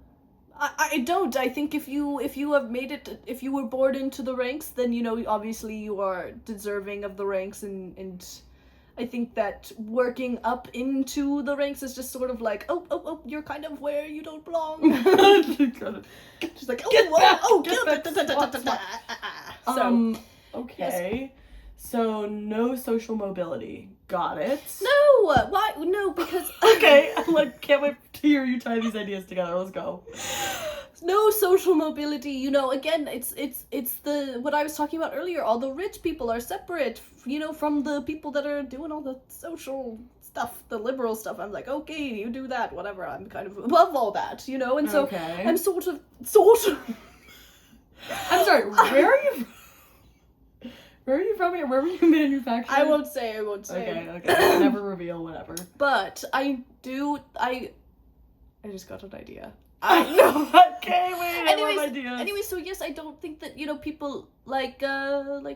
I don't. I think if you have made it, if you were born into the ranks, then obviously you are deserving of the ranks, and I think that working up into the ranks is just sort of like, oh, you're kind of where you don't belong. She's like, okay. So no social mobility. Got it. No, why? No, because okay, can't wait to hear you tie these ideas together. Let's go. No social mobility. Again, it's the what I was talking about earlier. All the rich people are separate, from the people that are doing all the social stuff, the liberal stuff. I'm like, okay, you do that, whatever. I'm kind of above all that, and so okay. I'm sort of. I'm sorry. Where are you? Where are you from here? Where were you manufactured? I won't say. Okay. Never reveal, whatever. But I just got an idea. I know. Okay, wait. Anyways, so yes, I don't think that people like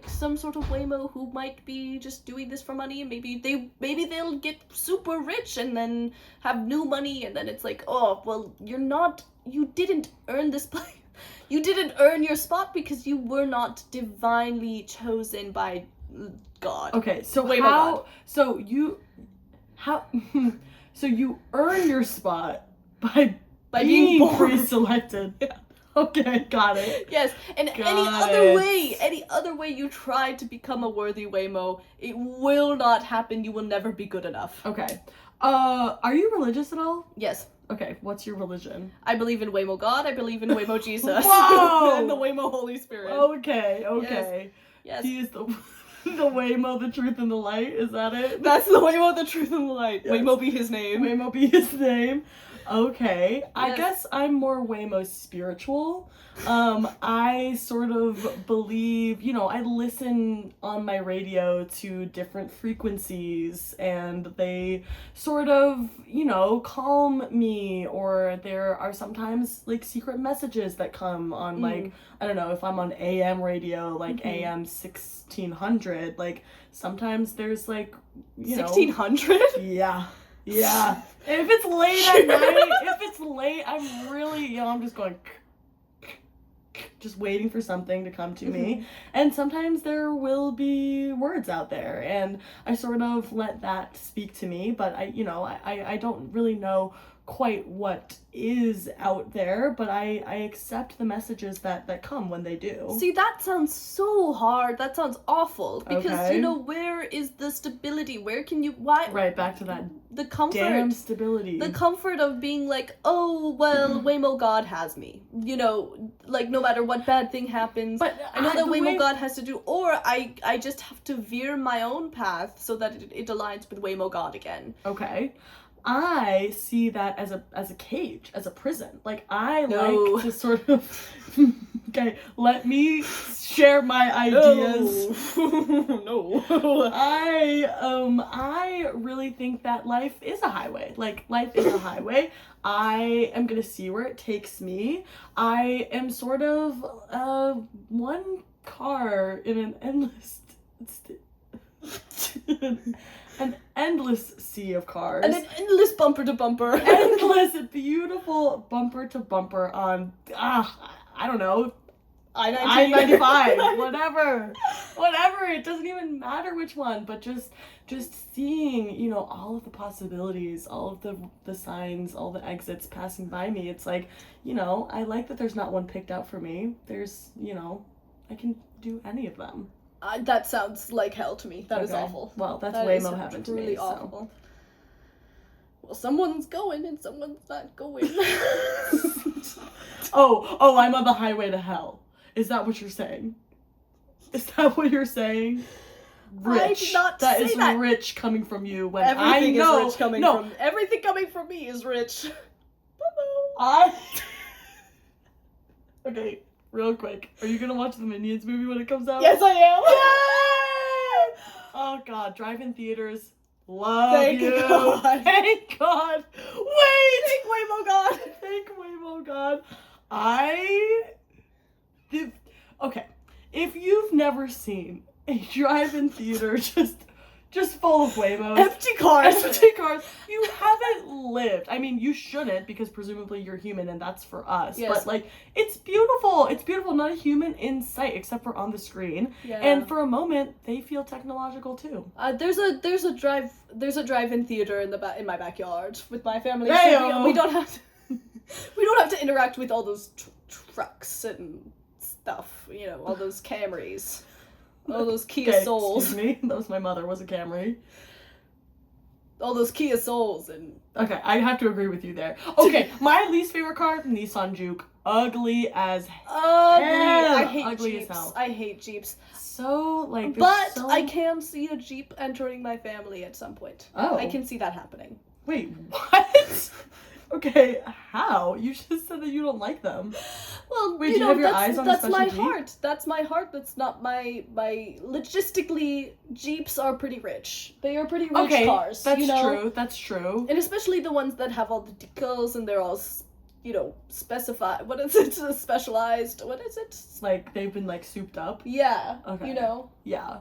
some sort of waymo who might be just doing this for money, and maybe they'll get super rich and then have new money, and then it's like, oh well, you didn't earn this place. You didn't earn your spot because you were not divinely chosen by God. Okay, so Waymo how? God. So you earn your spot by being born. Pre-selected. Yeah. Okay, got it. Yes, and any other way you try to become a worthy waymo, it will not happen. You will never be good enough. Okay. Are you religious at all? Yes. Okay, what's your religion? I believe in waymo God. I believe in waymo Jesus. Whoa! And the waymo Holy Spirit. Okay. Yes. He is the waymo, the truth, and the light. Is that it? That's the waymo, the truth, and the light. Yes. Waymo be his name. Waymo be his name. Okay. Yes. I guess I'm more waymo spiritual. I sort of believe, I listen on my radio to different frequencies, and they sort of, calm me, or there are sometimes like secret messages that come on like, I don't know, if I'm on AM radio, like AM 1600, like sometimes there's like, 1600? Yeah. Yeah. If it's late at night, I'm really, I'm just going, just waiting for something to come to me. And sometimes there will be words out there, and I sort of let that speak to me, but I don't really know quite what is out there, but I accept the messages that come when they do. See, that sounds so hard. That sounds awful. Because, Okay. you know, where is the stability? Where can you... Why? Right, back to that The comfort. damn stability. The comfort of being like, oh, well, Waymo God has me. You know, like, no matter what bad thing happens, But I know that the Waymo way- God has to do... Or I just have to veer my own path so that it aligns with Waymo God again. Okay. I see that as a cage, as a prison. Like, I No. like to sort of... Okay, let me share my ideas. No. I really think that life is a highway. Like, life is a highway. I am gonna see where it takes me. I am sort of one car in an endless... an endless sea of cars. And an endless bumper to bumper. Endless, beautiful bumper to bumper on, I don't know, I-95, whatever, it doesn't even matter which one, but just seeing, you know, all of the possibilities, all of the signs, all the exits passing by me, it's like, you know, I like that there's not one picked out for me. There's, you know, I can do any of them. That sounds like hell to me. That is Okay. awful. Well, that's That Waymo is heaven to truly me, so. awful. Well, someone's going and someone's not going. Oh, I'm on the highway to hell. Is that what you're saying? Is that what you're saying? Rich. I did not That say is that. rich coming from you when Everything I know. is rich coming from... Everything coming from me is rich. Okay, real quick. Are you gonna watch the Minions movie when it comes out? Yes, I am. Yay! Oh god, drive-in theaters. Love Thank you. God. Thank God. Wait! Thank Waymo God. Thank Waymo God. Okay, if you've never seen a drive-in theater just full of Waymos, Empty cars. empty cars, you haven't lived. I mean, you shouldn't, because presumably you're human and that's for us. Yes. But like, it's beautiful. It's beautiful. Not a human in sight except for on the screen. Yeah. And for a moment, they feel technological too. There's a drive-in theater in my backyard with my family. So Hey-o. we don't have to interact with all those trucks and stuff. You know, all those Camrys, all those Kia Souls, Excuse me. That was my mother. Was a Camry. all those Kia Souls, and Okay, I have to agree with you there. Okay, my least favorite car, Nissan Juke. Ugly as ugly. hell. I hate Ugly Jeeps. as hell. I hate Jeeps. So like. But so... I can see a Jeep entering my family at some point. Oh. I can see that happening. Wait, what? Okay, how? You just said that you don't like them. Well, Wait, you do you know, have your that's, eyes on a that's special my Jeep? heart. That's my heart. That's not my logistically, Jeeps are pretty rich. They are pretty rich Okay, cars. that's you know? true. That's true. And especially the ones that have all the decals and they're all, you know, specified. What is it? Specialized. What is it? It's like they've been like souped up. Yeah. Okay. You know. Yeah,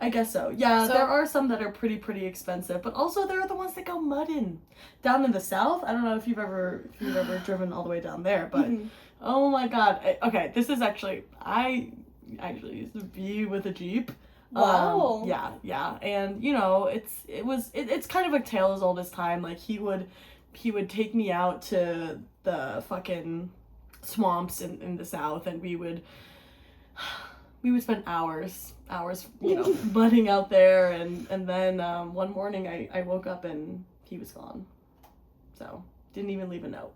I guess so. Yeah, So- there are some that are pretty expensive, but also there are the ones that go mudding. Down in the south, I don't know if you've ever driven all the way down there, but Mhm. oh my god. Okay, this is actually I actually used to be with a Jeep. Wow. Yeah, and you know it's kind of a tale as old as time. Like he would take me out to the fucking swamps in the south, and we would spend hours, you know, mudding out there, and then one morning I woke up and he was gone. So didn't even leave a note.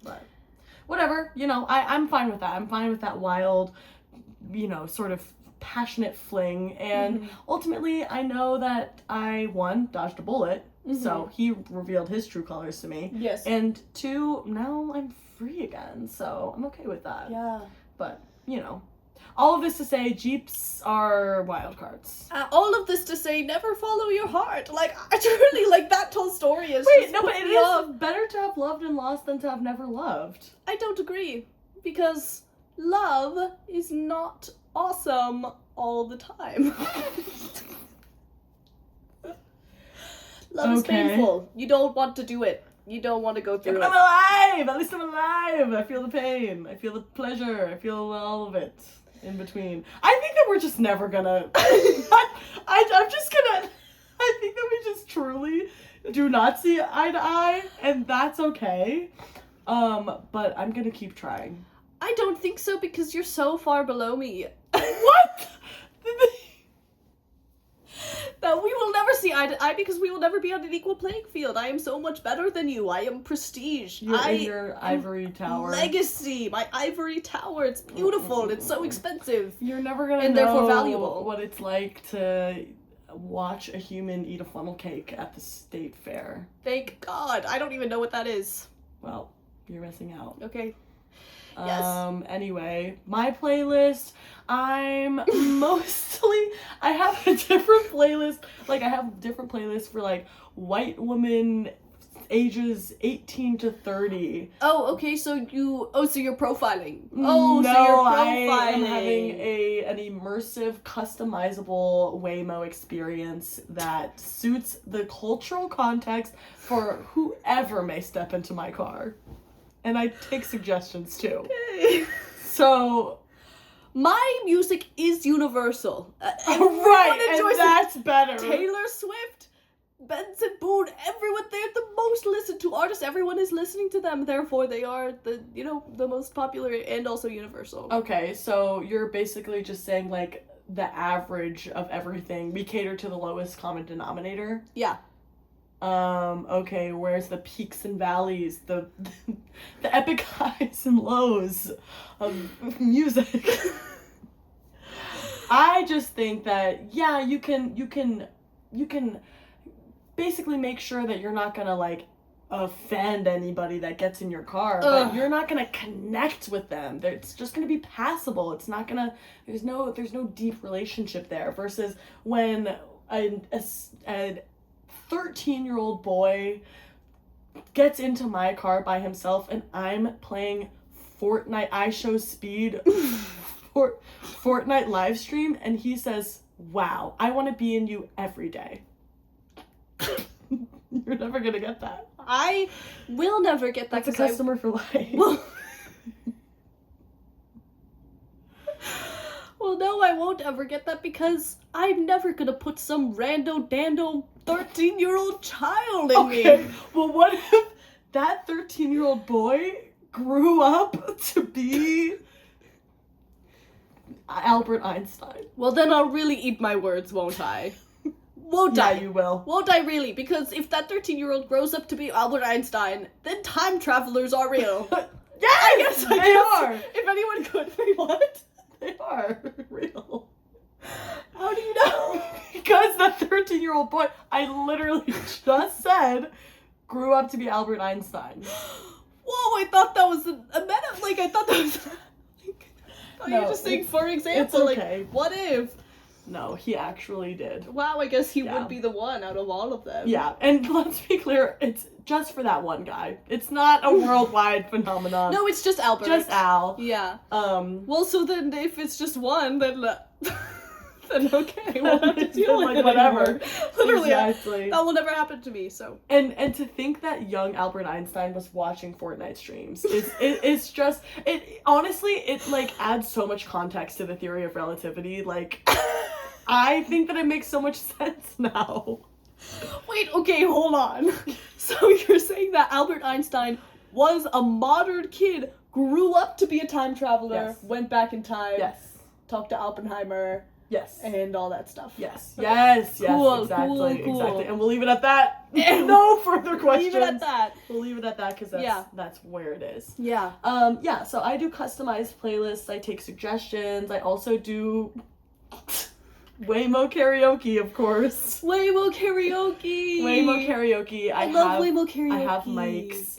But whatever, you know, I'm fine with that. I'm fine with that wild, you know, sort of passionate fling, and ultimately I know that I, one, dodged a bullet, so he revealed his true colors to me. Yes. And two, now I'm free again, so I'm okay with that. Yeah. But, you know, all of this to say, Jeeps are wild cards. All of this to say, never follow your heart. Like, I truly, like, that whole story is Wait, just no, but put it me is off. better to have loved and lost than to have never loved. I don't agree. Because love is not awesome all the time. Love is Okay. painful. You don't want to do it. You don't want to go Yeah, through but it. I'm alive! At least I'm alive! I feel the pain. I feel the pleasure. I feel all of it in between. I think that we're just never gonna... I'm just gonna... I think that we just truly do not see eye to eye, and that's okay. But I'm gonna keep trying. I don't think so because you're so far below me. What? That we will never see eye to eye because we will never be on an equal playing field. I am so much better than you. I am prestige. You're in your ivory tower. Legacy. My ivory tower. It's beautiful. It's so expensive. You're never gonna and know therefore valuable. What it's like to watch a human eat a funnel cake at the state fair. Thank God. I don't even know what that is. Well, you're missing out. Okay. Yes. Anyway, my playlist, I have a different playlist. Like, I have different playlists for, like, white women ages 18 to 30. Oh, okay, so you're profiling. Oh, so no, you're profiling. I am having an immersive, customizable Waymo experience that suits the cultural context for whoever may step into my car. And I take suggestions too. Okay. So, my music is universal. Right, and that's better. Taylor Swift, Benson Boone, everyone, they're the most listened to artists. Everyone is listening to them, therefore they are the most popular and also universal. Okay, so you're basically just saying, like, the average of everything. We cater to the lowest common denominator. Yeah. Okay, where's the peaks and valleys, the epic highs and lows of music? I just think that, yeah, you can basically make sure that you're not gonna, like, offend anybody that gets in your car, but you're not gonna connect with them. It's just gonna be passable. It's not gonna, there's no deep relationship there, versus when a 13-year-old boy gets into my car by himself and I'm playing Fortnite. I show speed Fortnite live stream and he says, "Wow, I want to be in you every day." You're never gonna get that. I will never get that. That's a customer for life. Well, no, I won't ever get that because I'm never gonna put some rando dando 13-year-old child in me. Well, what if that 13-year-old boy grew up to be Albert Einstein? Well, then I'll really eat my words, won't I? Won't I? Yeah, you will. Won't I really? Because if that 13-year-old grows up to be Albert Einstein, then time travelers are real. Yes, they are. If anyone could. Wait, what? They are real. How do you know? Because the 13-year-old boy, I literally just said, grew up to be Albert Einstein. Whoa, I thought that was a meta. Like, I thought that was. No, you're just saying, for example, it's okay. Like, what if? No, he actually did. Wow, I guess he would be the one out of all of them. Yeah, and let's be clear, it's just for that one guy. It's not a worldwide phenomenon. No, it's just Albert. Just Al. Yeah. Well, so then if it's just one, then then okay, we'll have to deal with it. Whatever. Literally, exactly. That will never happen to me. So. And to think that young Albert Einstein was watching Fortnite streams it's just honestly it like adds so much context to the theory of relativity. Like, I think that it makes so much sense now. Wait, okay, hold on. So you're saying that Albert Einstein was a modern kid, grew up to be a time traveler, yes. Went back in time, yes, talked to Oppenheimer, yes, and all that stuff. Yes, okay. yes, cool, exactly, cool. Exactly. And we'll leave it at that. No further questions. Leave it at that. We'll leave it at that because that's where it is. Yeah. Yeah. So I do customized playlists. I take suggestions. I also do Waymo karaoke, of course. Waymo karaoke. Waymo karaoke. I love Waymo karaoke. I have mics.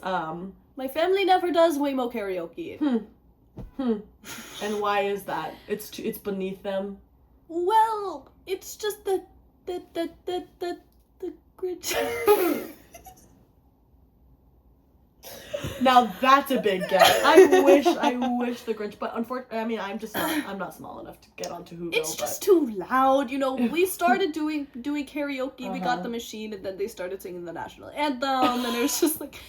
My family never does Waymo karaoke. And why is that? It's beneath them. Well, it's just the Grinch. Now that's a big get. I wish the Grinch, but unfortunately, I mean, I'm not small enough to get onto Whoville. It's just too loud, you know. We started doing karaoke. We got the machine, and then they started singing the national anthem, and it was just like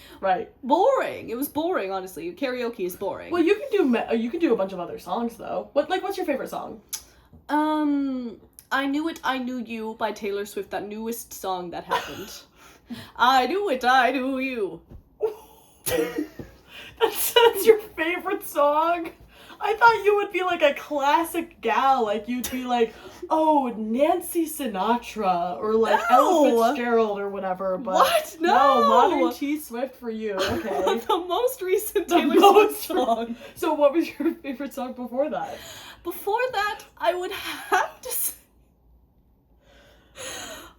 boring. It was boring, honestly. Karaoke is boring. Well, you can do a bunch of other songs though. What's your favorite song? I Knew It, I Knew You by Taylor Swift. That newest song that happened. I do it, I do you. That's your favorite song? I thought you would be like a classic gal, like you'd be like, oh, Nancy Sinatra, or like Ella Fitzgerald or whatever, but what? No, modern T Swift for you, okay. The most recent Taylor Swift song. So what was your favorite song before that? Before that, I would have to say...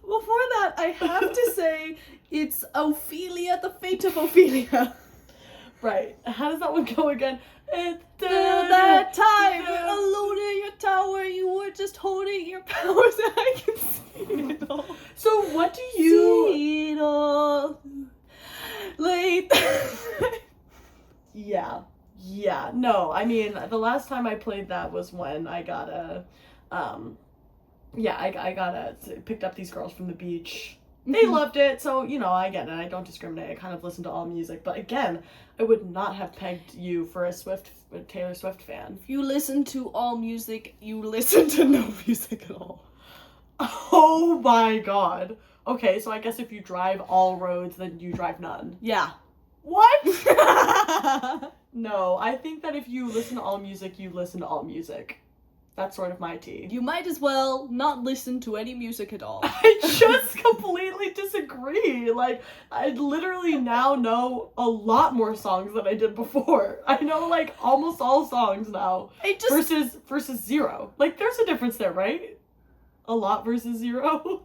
Before that, I have to say it's Ophelia, The Fate of Ophelia. Right. How does that one go again? That time, alone in your tower, you were just holding your powers, and I can see it all. So what do you... See it all. Late. Yeah. No, I mean, the last time I played that was when I got picked up these girls from the beach. They loved it, so, you know, I get it. I don't discriminate. I kind of listen to all music. But again, I would not have pegged you for a Taylor Swift fan. If you listen to all music, you listen to no music at all. Oh my god. Okay, so I guess if you drive all roads, then you drive none. Yeah. What? No, I think that if you listen to all music, you listen to all music. That's sort of my tea. You might as well not listen to any music at all. I just completely disagree. Like, I literally now know a lot more songs than I did before. I know, like, almost all songs now. Versus zero. Like, there's a difference there, right? A lot versus zero?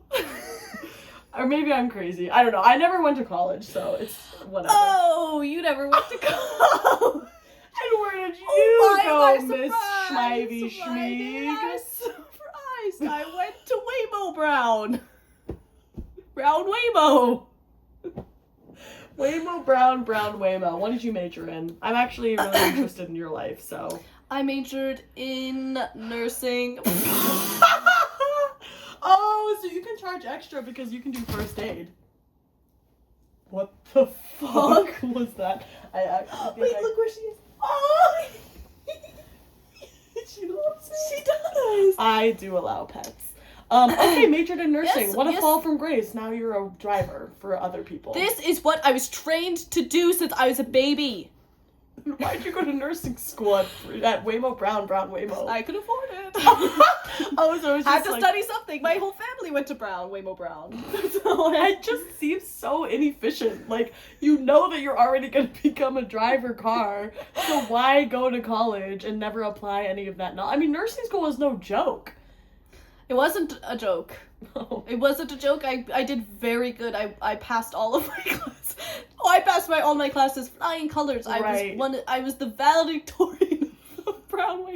Or maybe I'm crazy. I don't know. I never went to college, so it's whatever. Oh, you never went to college. And where did you go, Miss Schmivey Schmeeg? I'm surprised. I went to Waymo Brown. Brown Waymo. Waymo Brown Waymo. What did you major in? I'm actually really interested in your life, so. I majored in nursing. Oh, so you can charge extra because you can do first aid. What the fuck was that? Look where she is. Oh! She loves it. She does. I do allow pets. Okay, majored in nursing. Yes, What a fall from grace. Now you're a driver for other people. This is what I was trained to do since I was a baby. Why'd you go to nursing school at Waymo Brown Waymo? I could afford it. Oh, so it was just I had to study something. My whole family went to Waymo Brown. So it just seems so inefficient. Like, you know that you're already going to become a driver car, so why go to college and never apply any of that? No, I mean, nursing school is no joke. It wasn't a joke. No. It wasn't a joke. I did very good. I passed all of my classes. Oh, I passed all my classes flying colors. Right. I was the valedictorian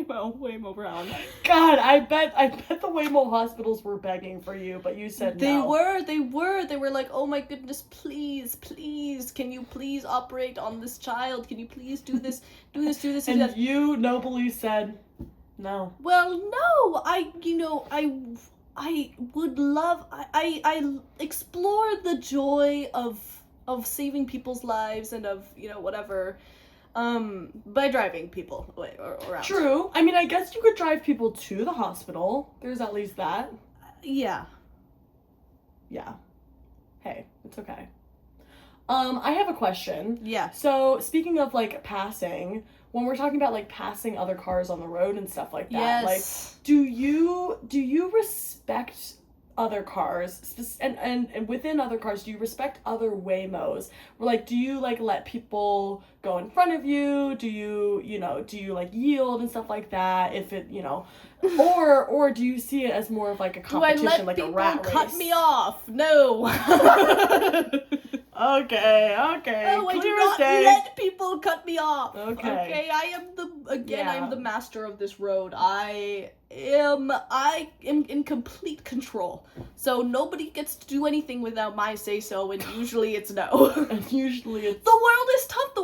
of Waymo Brown. God, I bet the Waymo hospitals were begging for you, but you said They no. They were like, oh my goodness, please, can you please operate on this child? Can you please do this, do this, And that? you nobly said no. Well, no, I would love, I explore the joy of saving people's lives and of, whatever, by driving people away or around. True. I mean, I guess you could drive people to the hospital. There's at least that. Yeah. Yeah. Hey, it's okay. I have a question. Yeah. So, speaking of, like, passing, when we're talking about, like, passing other cars on the road and stuff like that, Yes. like, do you respect other cars, and within other cars, do you respect other Waymos? Or, like, do you, like, let people go in front of you? Do you like, yield and stuff like that, if it, or do you see it as more of, like, a competition, like a rat race? Do I let people cut me off? No. Okay. No, I do Clear not as day. let people cut me off. Okay. I am I am Yeah. the master of this road. I am in complete control. So nobody gets to do anything without my say so, and usually it's no. And usually it's... The world is tough.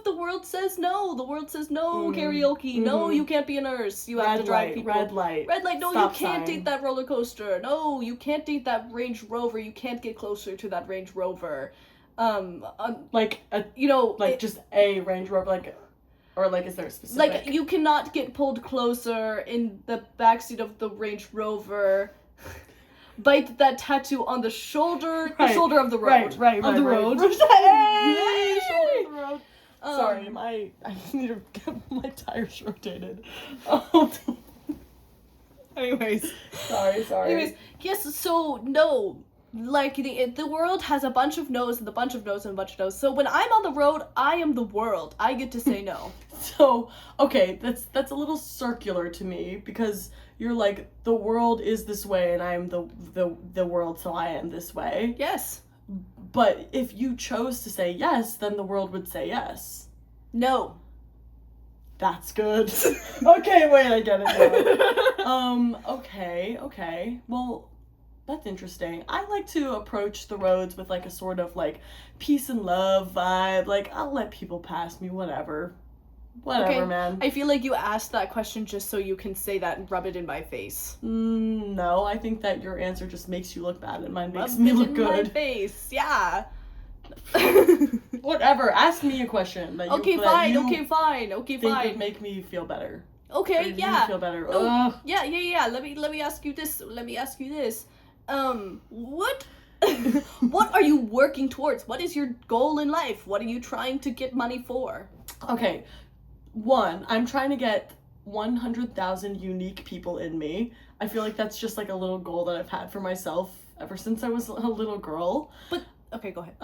The world says no. The world says no karaoke. No, you can't be a nurse. You have to drive people. Red light. Red light. No, Stop you can't sign. date that roller coaster. No, you can't date that Range Rover. You can't get closer to that Range Rover. Just a Range Rover, like, or like, is there a specific? Like, you cannot get pulled closer in the backseat of the Range Rover. bite that tattoo on the shoulder, Right. the shoulder of the road. Right. Of the road. Hey! Yay! Shoulder of the road. Sorry, I just need to get my tires rotated. Anyways. Sorry. Anyways, yes, so no. Like the world has a bunch of no's and a bunch of no's and a bunch of no's. So when I'm on the road, I am the world. I get to say no. So, okay, that's a little circular to me because you're like the world is this way and I am the world, so I am this way. Yes. But if you chose to say yes, then the world would say yes. No. That's good. Okay, wait, I get it now. Okay. Well, that's interesting. I like to approach the roads with like a sort of like peace and love vibe. Like, I'll let people pass me, whatever. Whatever, man. I feel like you asked that question just so you can say that and rub it in my face. No, I think that your answer just makes you look bad and mine makes Rub me it look in good. my face, yeah. Whatever, ask me a question that Okay, fine. think would make me feel better. Okay, Or yeah. you feel better. No, Ugh. yeah. Let me ask you this. What what are you working towards? What is your goal in life? What are you trying to get money for? Okay, one, I'm trying to get 100,000 unique people in me. I feel like that's just like a little goal that I've had for myself ever since I was a little girl. But okay, go ahead.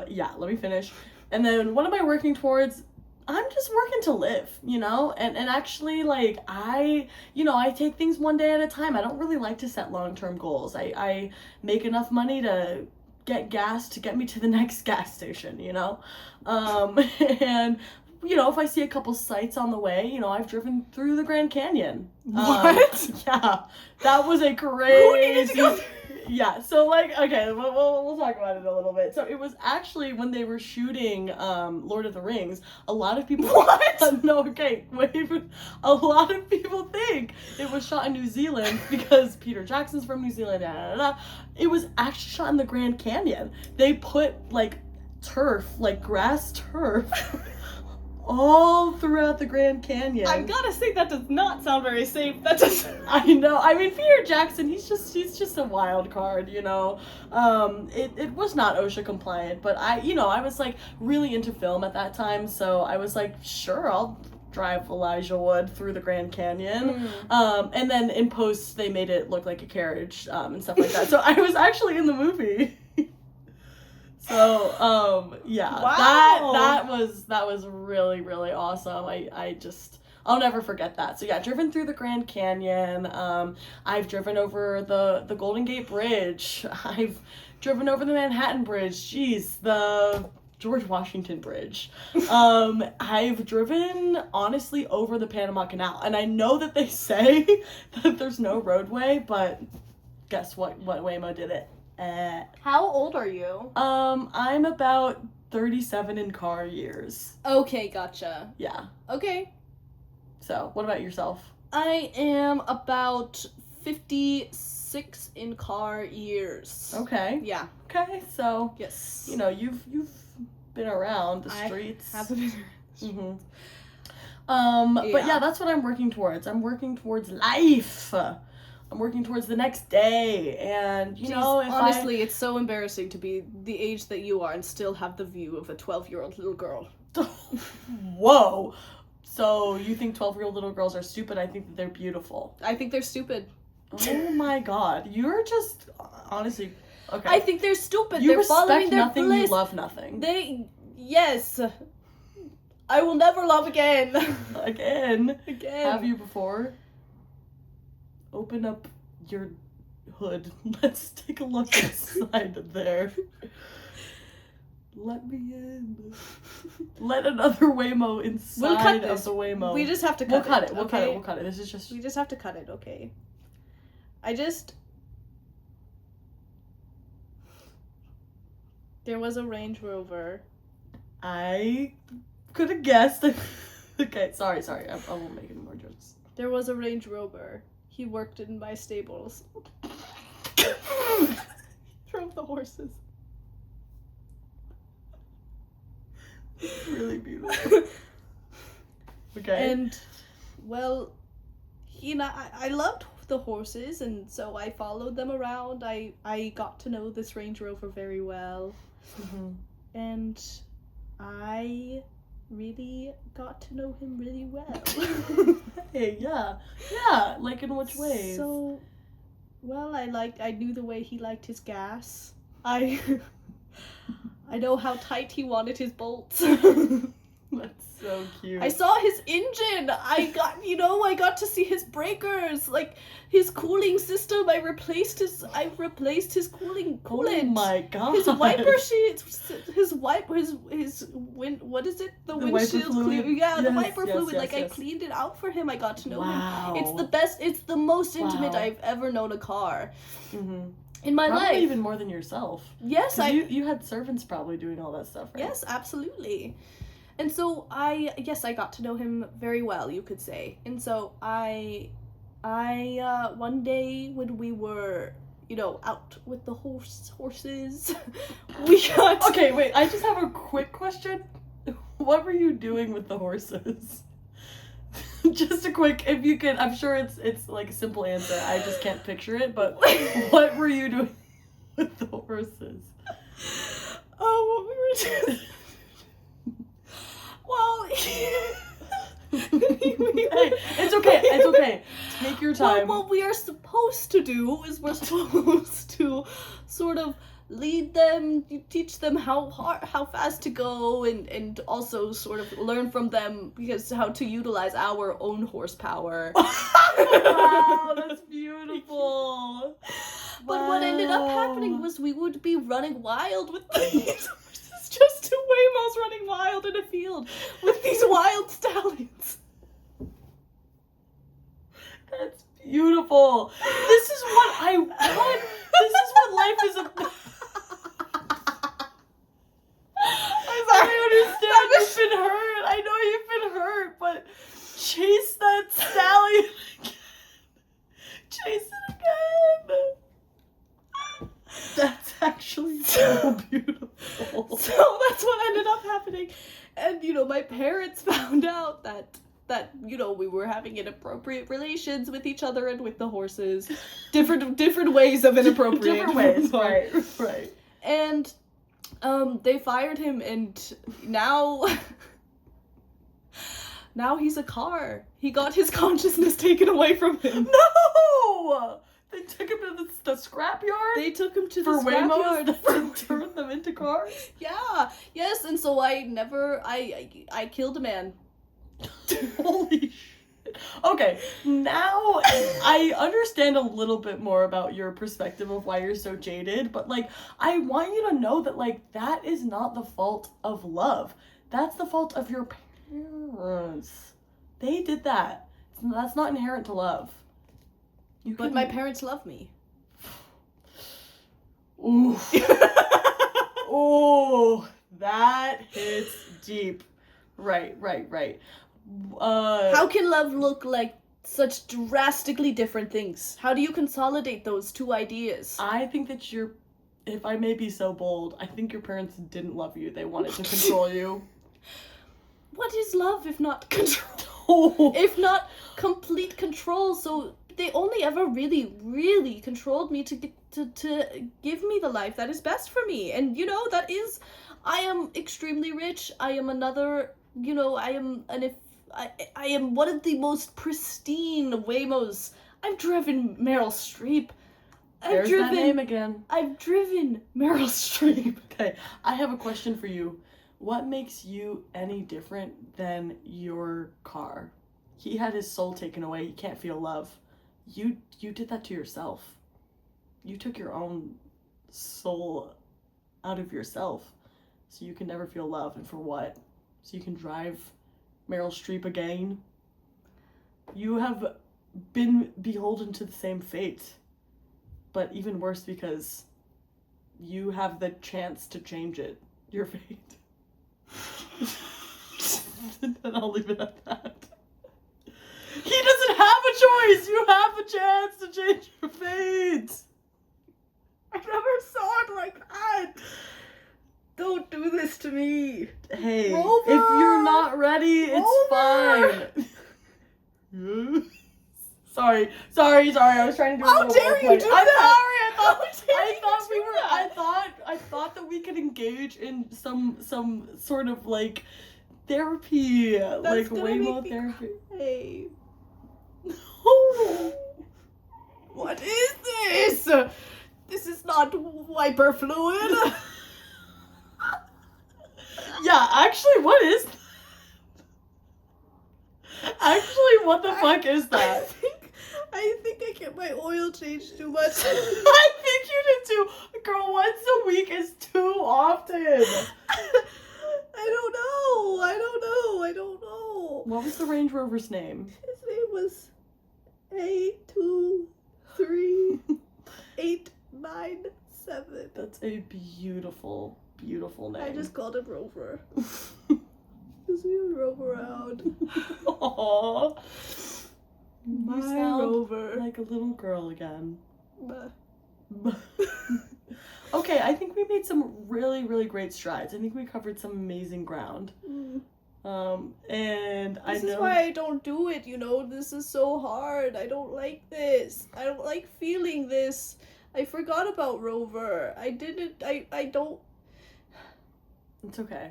Yeah, let me finish. And then what am I working towards? I'm just working to live, and actually, like, I take things one day at a time. I don't really like to set long-term goals. I make enough money to get gas to get me to the next gas station, and if I see a couple sites on the way, I've driven through the Grand Canyon. What? Yeah, that was a crazy. Who needed to go through? Yeah, so like, okay, we'll talk about it a little bit. So it was actually when they were shooting Lord of the Rings, a lot of people. What? No, okay, wait. A lot of people think it was shot in New Zealand because Peter Jackson's from New Zealand. It was actually shot in the Grand Canyon. They put like turf, like grass turf. All throughout the Grand Canyon. I gotta say that does not sound very safe. That does. I know. I mean, Peter Jackson, he's just a wild card, It was not OSHA compliant, but I was like really into film at that time, so I was like, sure, I'll drive Elijah Wood through the Grand Canyon. And then in post they made it look like a carriage and stuff like that. So I was actually in the movie. So, yeah, wow. that was really, really awesome. I'll never forget that. So yeah, driven through the Grand Canyon. I've driven over the Golden Gate Bridge. I've driven over the Manhattan Bridge. Jeez, the George Washington Bridge. I've driven, honestly, over the Panama Canal. And I know that they say that there's no roadway, but guess what Waymo did it. How old are you? I'm about 37 in car years. Okay, gotcha. Yeah. Okay. So, what about yourself? I am about 56 in car years. Okay. Yeah. Okay, so Yes. you've been around the streets. I have been. Mm-hmm. Yeah. But yeah, that's what I'm working towards. I'm working towards life. I'm working towards the next day, and Jeez, if honestly, it's so embarrassing to be the age that you are and still have the view of a 12-year-old little girl. Whoa. So you think 12-year-old little girls are stupid? I think that they're beautiful. I think they're stupid. Oh my god. You're just, honestly, okay. I think they're stupid. You they're respect following their nothing, bliss. you love nothing. Yes. I will never love again. Again? Again. Have you before? Open up your hood. Let's take a look inside there. Let me in. Let another Waymo inside of the Waymo. We just have to We'll cut it. We'll cut it. This is just. We just have to cut it, okay? There was a Range Rover. I could have guessed. Okay, sorry. I won't make any more jokes. There was a Range Rover. He worked in my stables. Drove the horses. Really beautiful. Okay. And, well, I loved the horses, and so I followed them around. I got to know this Range Rover very well. Mm-hmm. And I really got to know him really well. Hey, yeah. Yeah, like in which ways? So, well, I knew the way he liked his gas. I know how tight he wanted his bolts. That's so cute. I saw his engine. I got to see his breakers, like his cooling system. I replaced his coolant. Oh my god. His wiper sheets, his wind. What is it? The windshield fluid? clean. Yeah, the Yes, wiper yes, fluid. yes, Like yes. I cleaned it out for him. I got to know Wow. him. It's the best. It's the most intimate Wow. I've ever known a car Mm-hmm. in my Probably life. even more than yourself. Yes, 'Cause you had servants probably doing all that stuff, right? Yes, absolutely. And so I got to know him very well, you could say. And so I one day when we were, out with the horses, we got... Okay, wait, I just have a quick question. What were you doing with the horses? Just a quick, if you can, I'm sure it's like a simple answer. I just can't picture it, but what were you doing with the horses? Oh, what we were doing... Well, Hey, it's okay. Take your time. Well, what we are supposed to do is we're supposed to sort of lead them, teach them how fast to go, and also sort of learn from them how to utilize our own horsepower. Wow, that's beautiful. But what ended up happening was we would be running wild with these horses, just two Waymos running wild in a field with these wild stallions. That's beautiful. This is what I want. This is what life is about. I understand you've been hurt. I know you've been hurt, but chase that stallion again. Chase it again. That's actually so beautiful. So that's what ended up happening. And, my parents found out that we were having inappropriate relations with each other and with the horses. Different ways of inappropriate. Different ways, right. And they fired him, and now he's a car. He got his consciousness taken away from him. No! They took him to the scrapyard? They took him to the for scrapyard. Waymos to turn them into cars? Yeah. Yes, and so I killed a man. Holy shit. Okay, now I understand a little bit more about your perspective of why you're so jaded, but I want you to know that that is not the fault of love. That's the fault of your parents. They did that. That's not inherent to love. But my parents love me. Ooh. Oh, that hits deep. Right. How can love look like such drastically different things? How do you consolidate those two ideas? I think that if I may be so bold, I think your parents didn't love you. They wanted to control you. What is love if not control? If not complete control? So they only ever really, really controlled me to give me the life that is best for me. And I am extremely rich. I am another, I am one of the most pristine Waymos. I've driven Meryl Streep. There's that name again. I've driven Meryl Streep. Okay, I have a question for you. What makes you any different than your car? He had his soul taken away. He can't feel love. You did that to yourself. You took your own soul out of yourself so you can never feel love. And for what? So you can drive Meryl Streep again? You have been beholden to the same fate. But even worse because you have the chance to change it. Your fate. And I'll leave it at that. He doesn't have a choice! You have a chance to change your fate! I never saw it like that! Don't do this to me! Hey, Rover! if you're not ready, it's Rover! fine. Sorry. I was trying to do. How dare you do that? I thought that we could engage in some sort of like therapy, like waymo therapy. Hey. Oh. What is this? This is not wiper fluid. Yeah, actually, what is? Actually, what the fuck is that? I think I get my oil changed too much. I think you did too. Girl, once a week is too often. I don't know. What was the Range Rover's name? His name was A23897. That's a beautiful, beautiful name. I just called him Rover. Because we would roam around. Aww. My You sound Rover. like a little girl again. Bah. Okay, I think we made some really, really great strides. I think we covered some amazing ground. And I know... This is why I don't do it, you know? This is so hard. I don't like this. I don't like feeling this. I forgot about Rover. I don't... It's okay.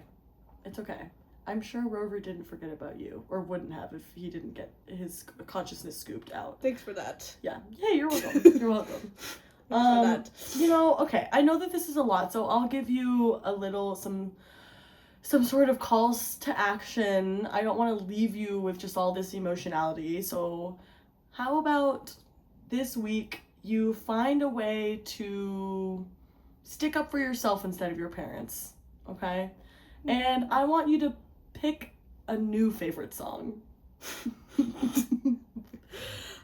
It's okay. I'm sure Rover didn't forget about you, or wouldn't have if he didn't get his consciousness scooped out. Thanks for that. Yeah. Hey, you're welcome. You're welcome. Thanks for that. You know, okay, I know that this is a lot, so I'll give you a little, some sort of calls to action. I don't want to leave you with just all this emotionality, so how about this week you find a way to stick up for yourself instead of your parents, okay? And I want you to pick a new favorite song.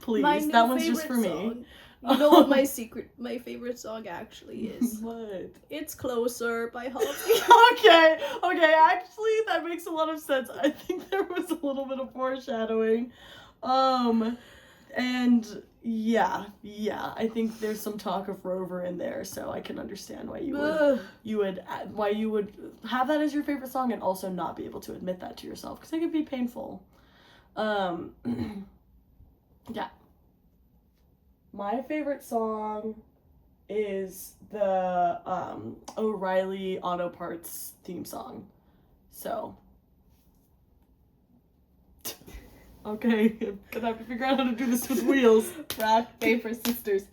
Please, that one's just for me. You know what my favorite song actually is? What? It's Closer by Holly. Okay, actually that makes a lot of sense. I think there was a little bit of foreshadowing. And yeah, I think there's some talk of Rover in there, so I can understand why you would have that as your favorite song and also not be able to admit that to yourself, because it could be painful. Yeah. My favorite song is the O'Reilly Auto Parts theme song. So. Okay, I'm gonna have to figure out how to do this with wheels. Rock, paper, sisters.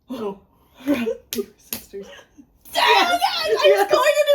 Oh. Rock, paper, sisters. Yes! I was going in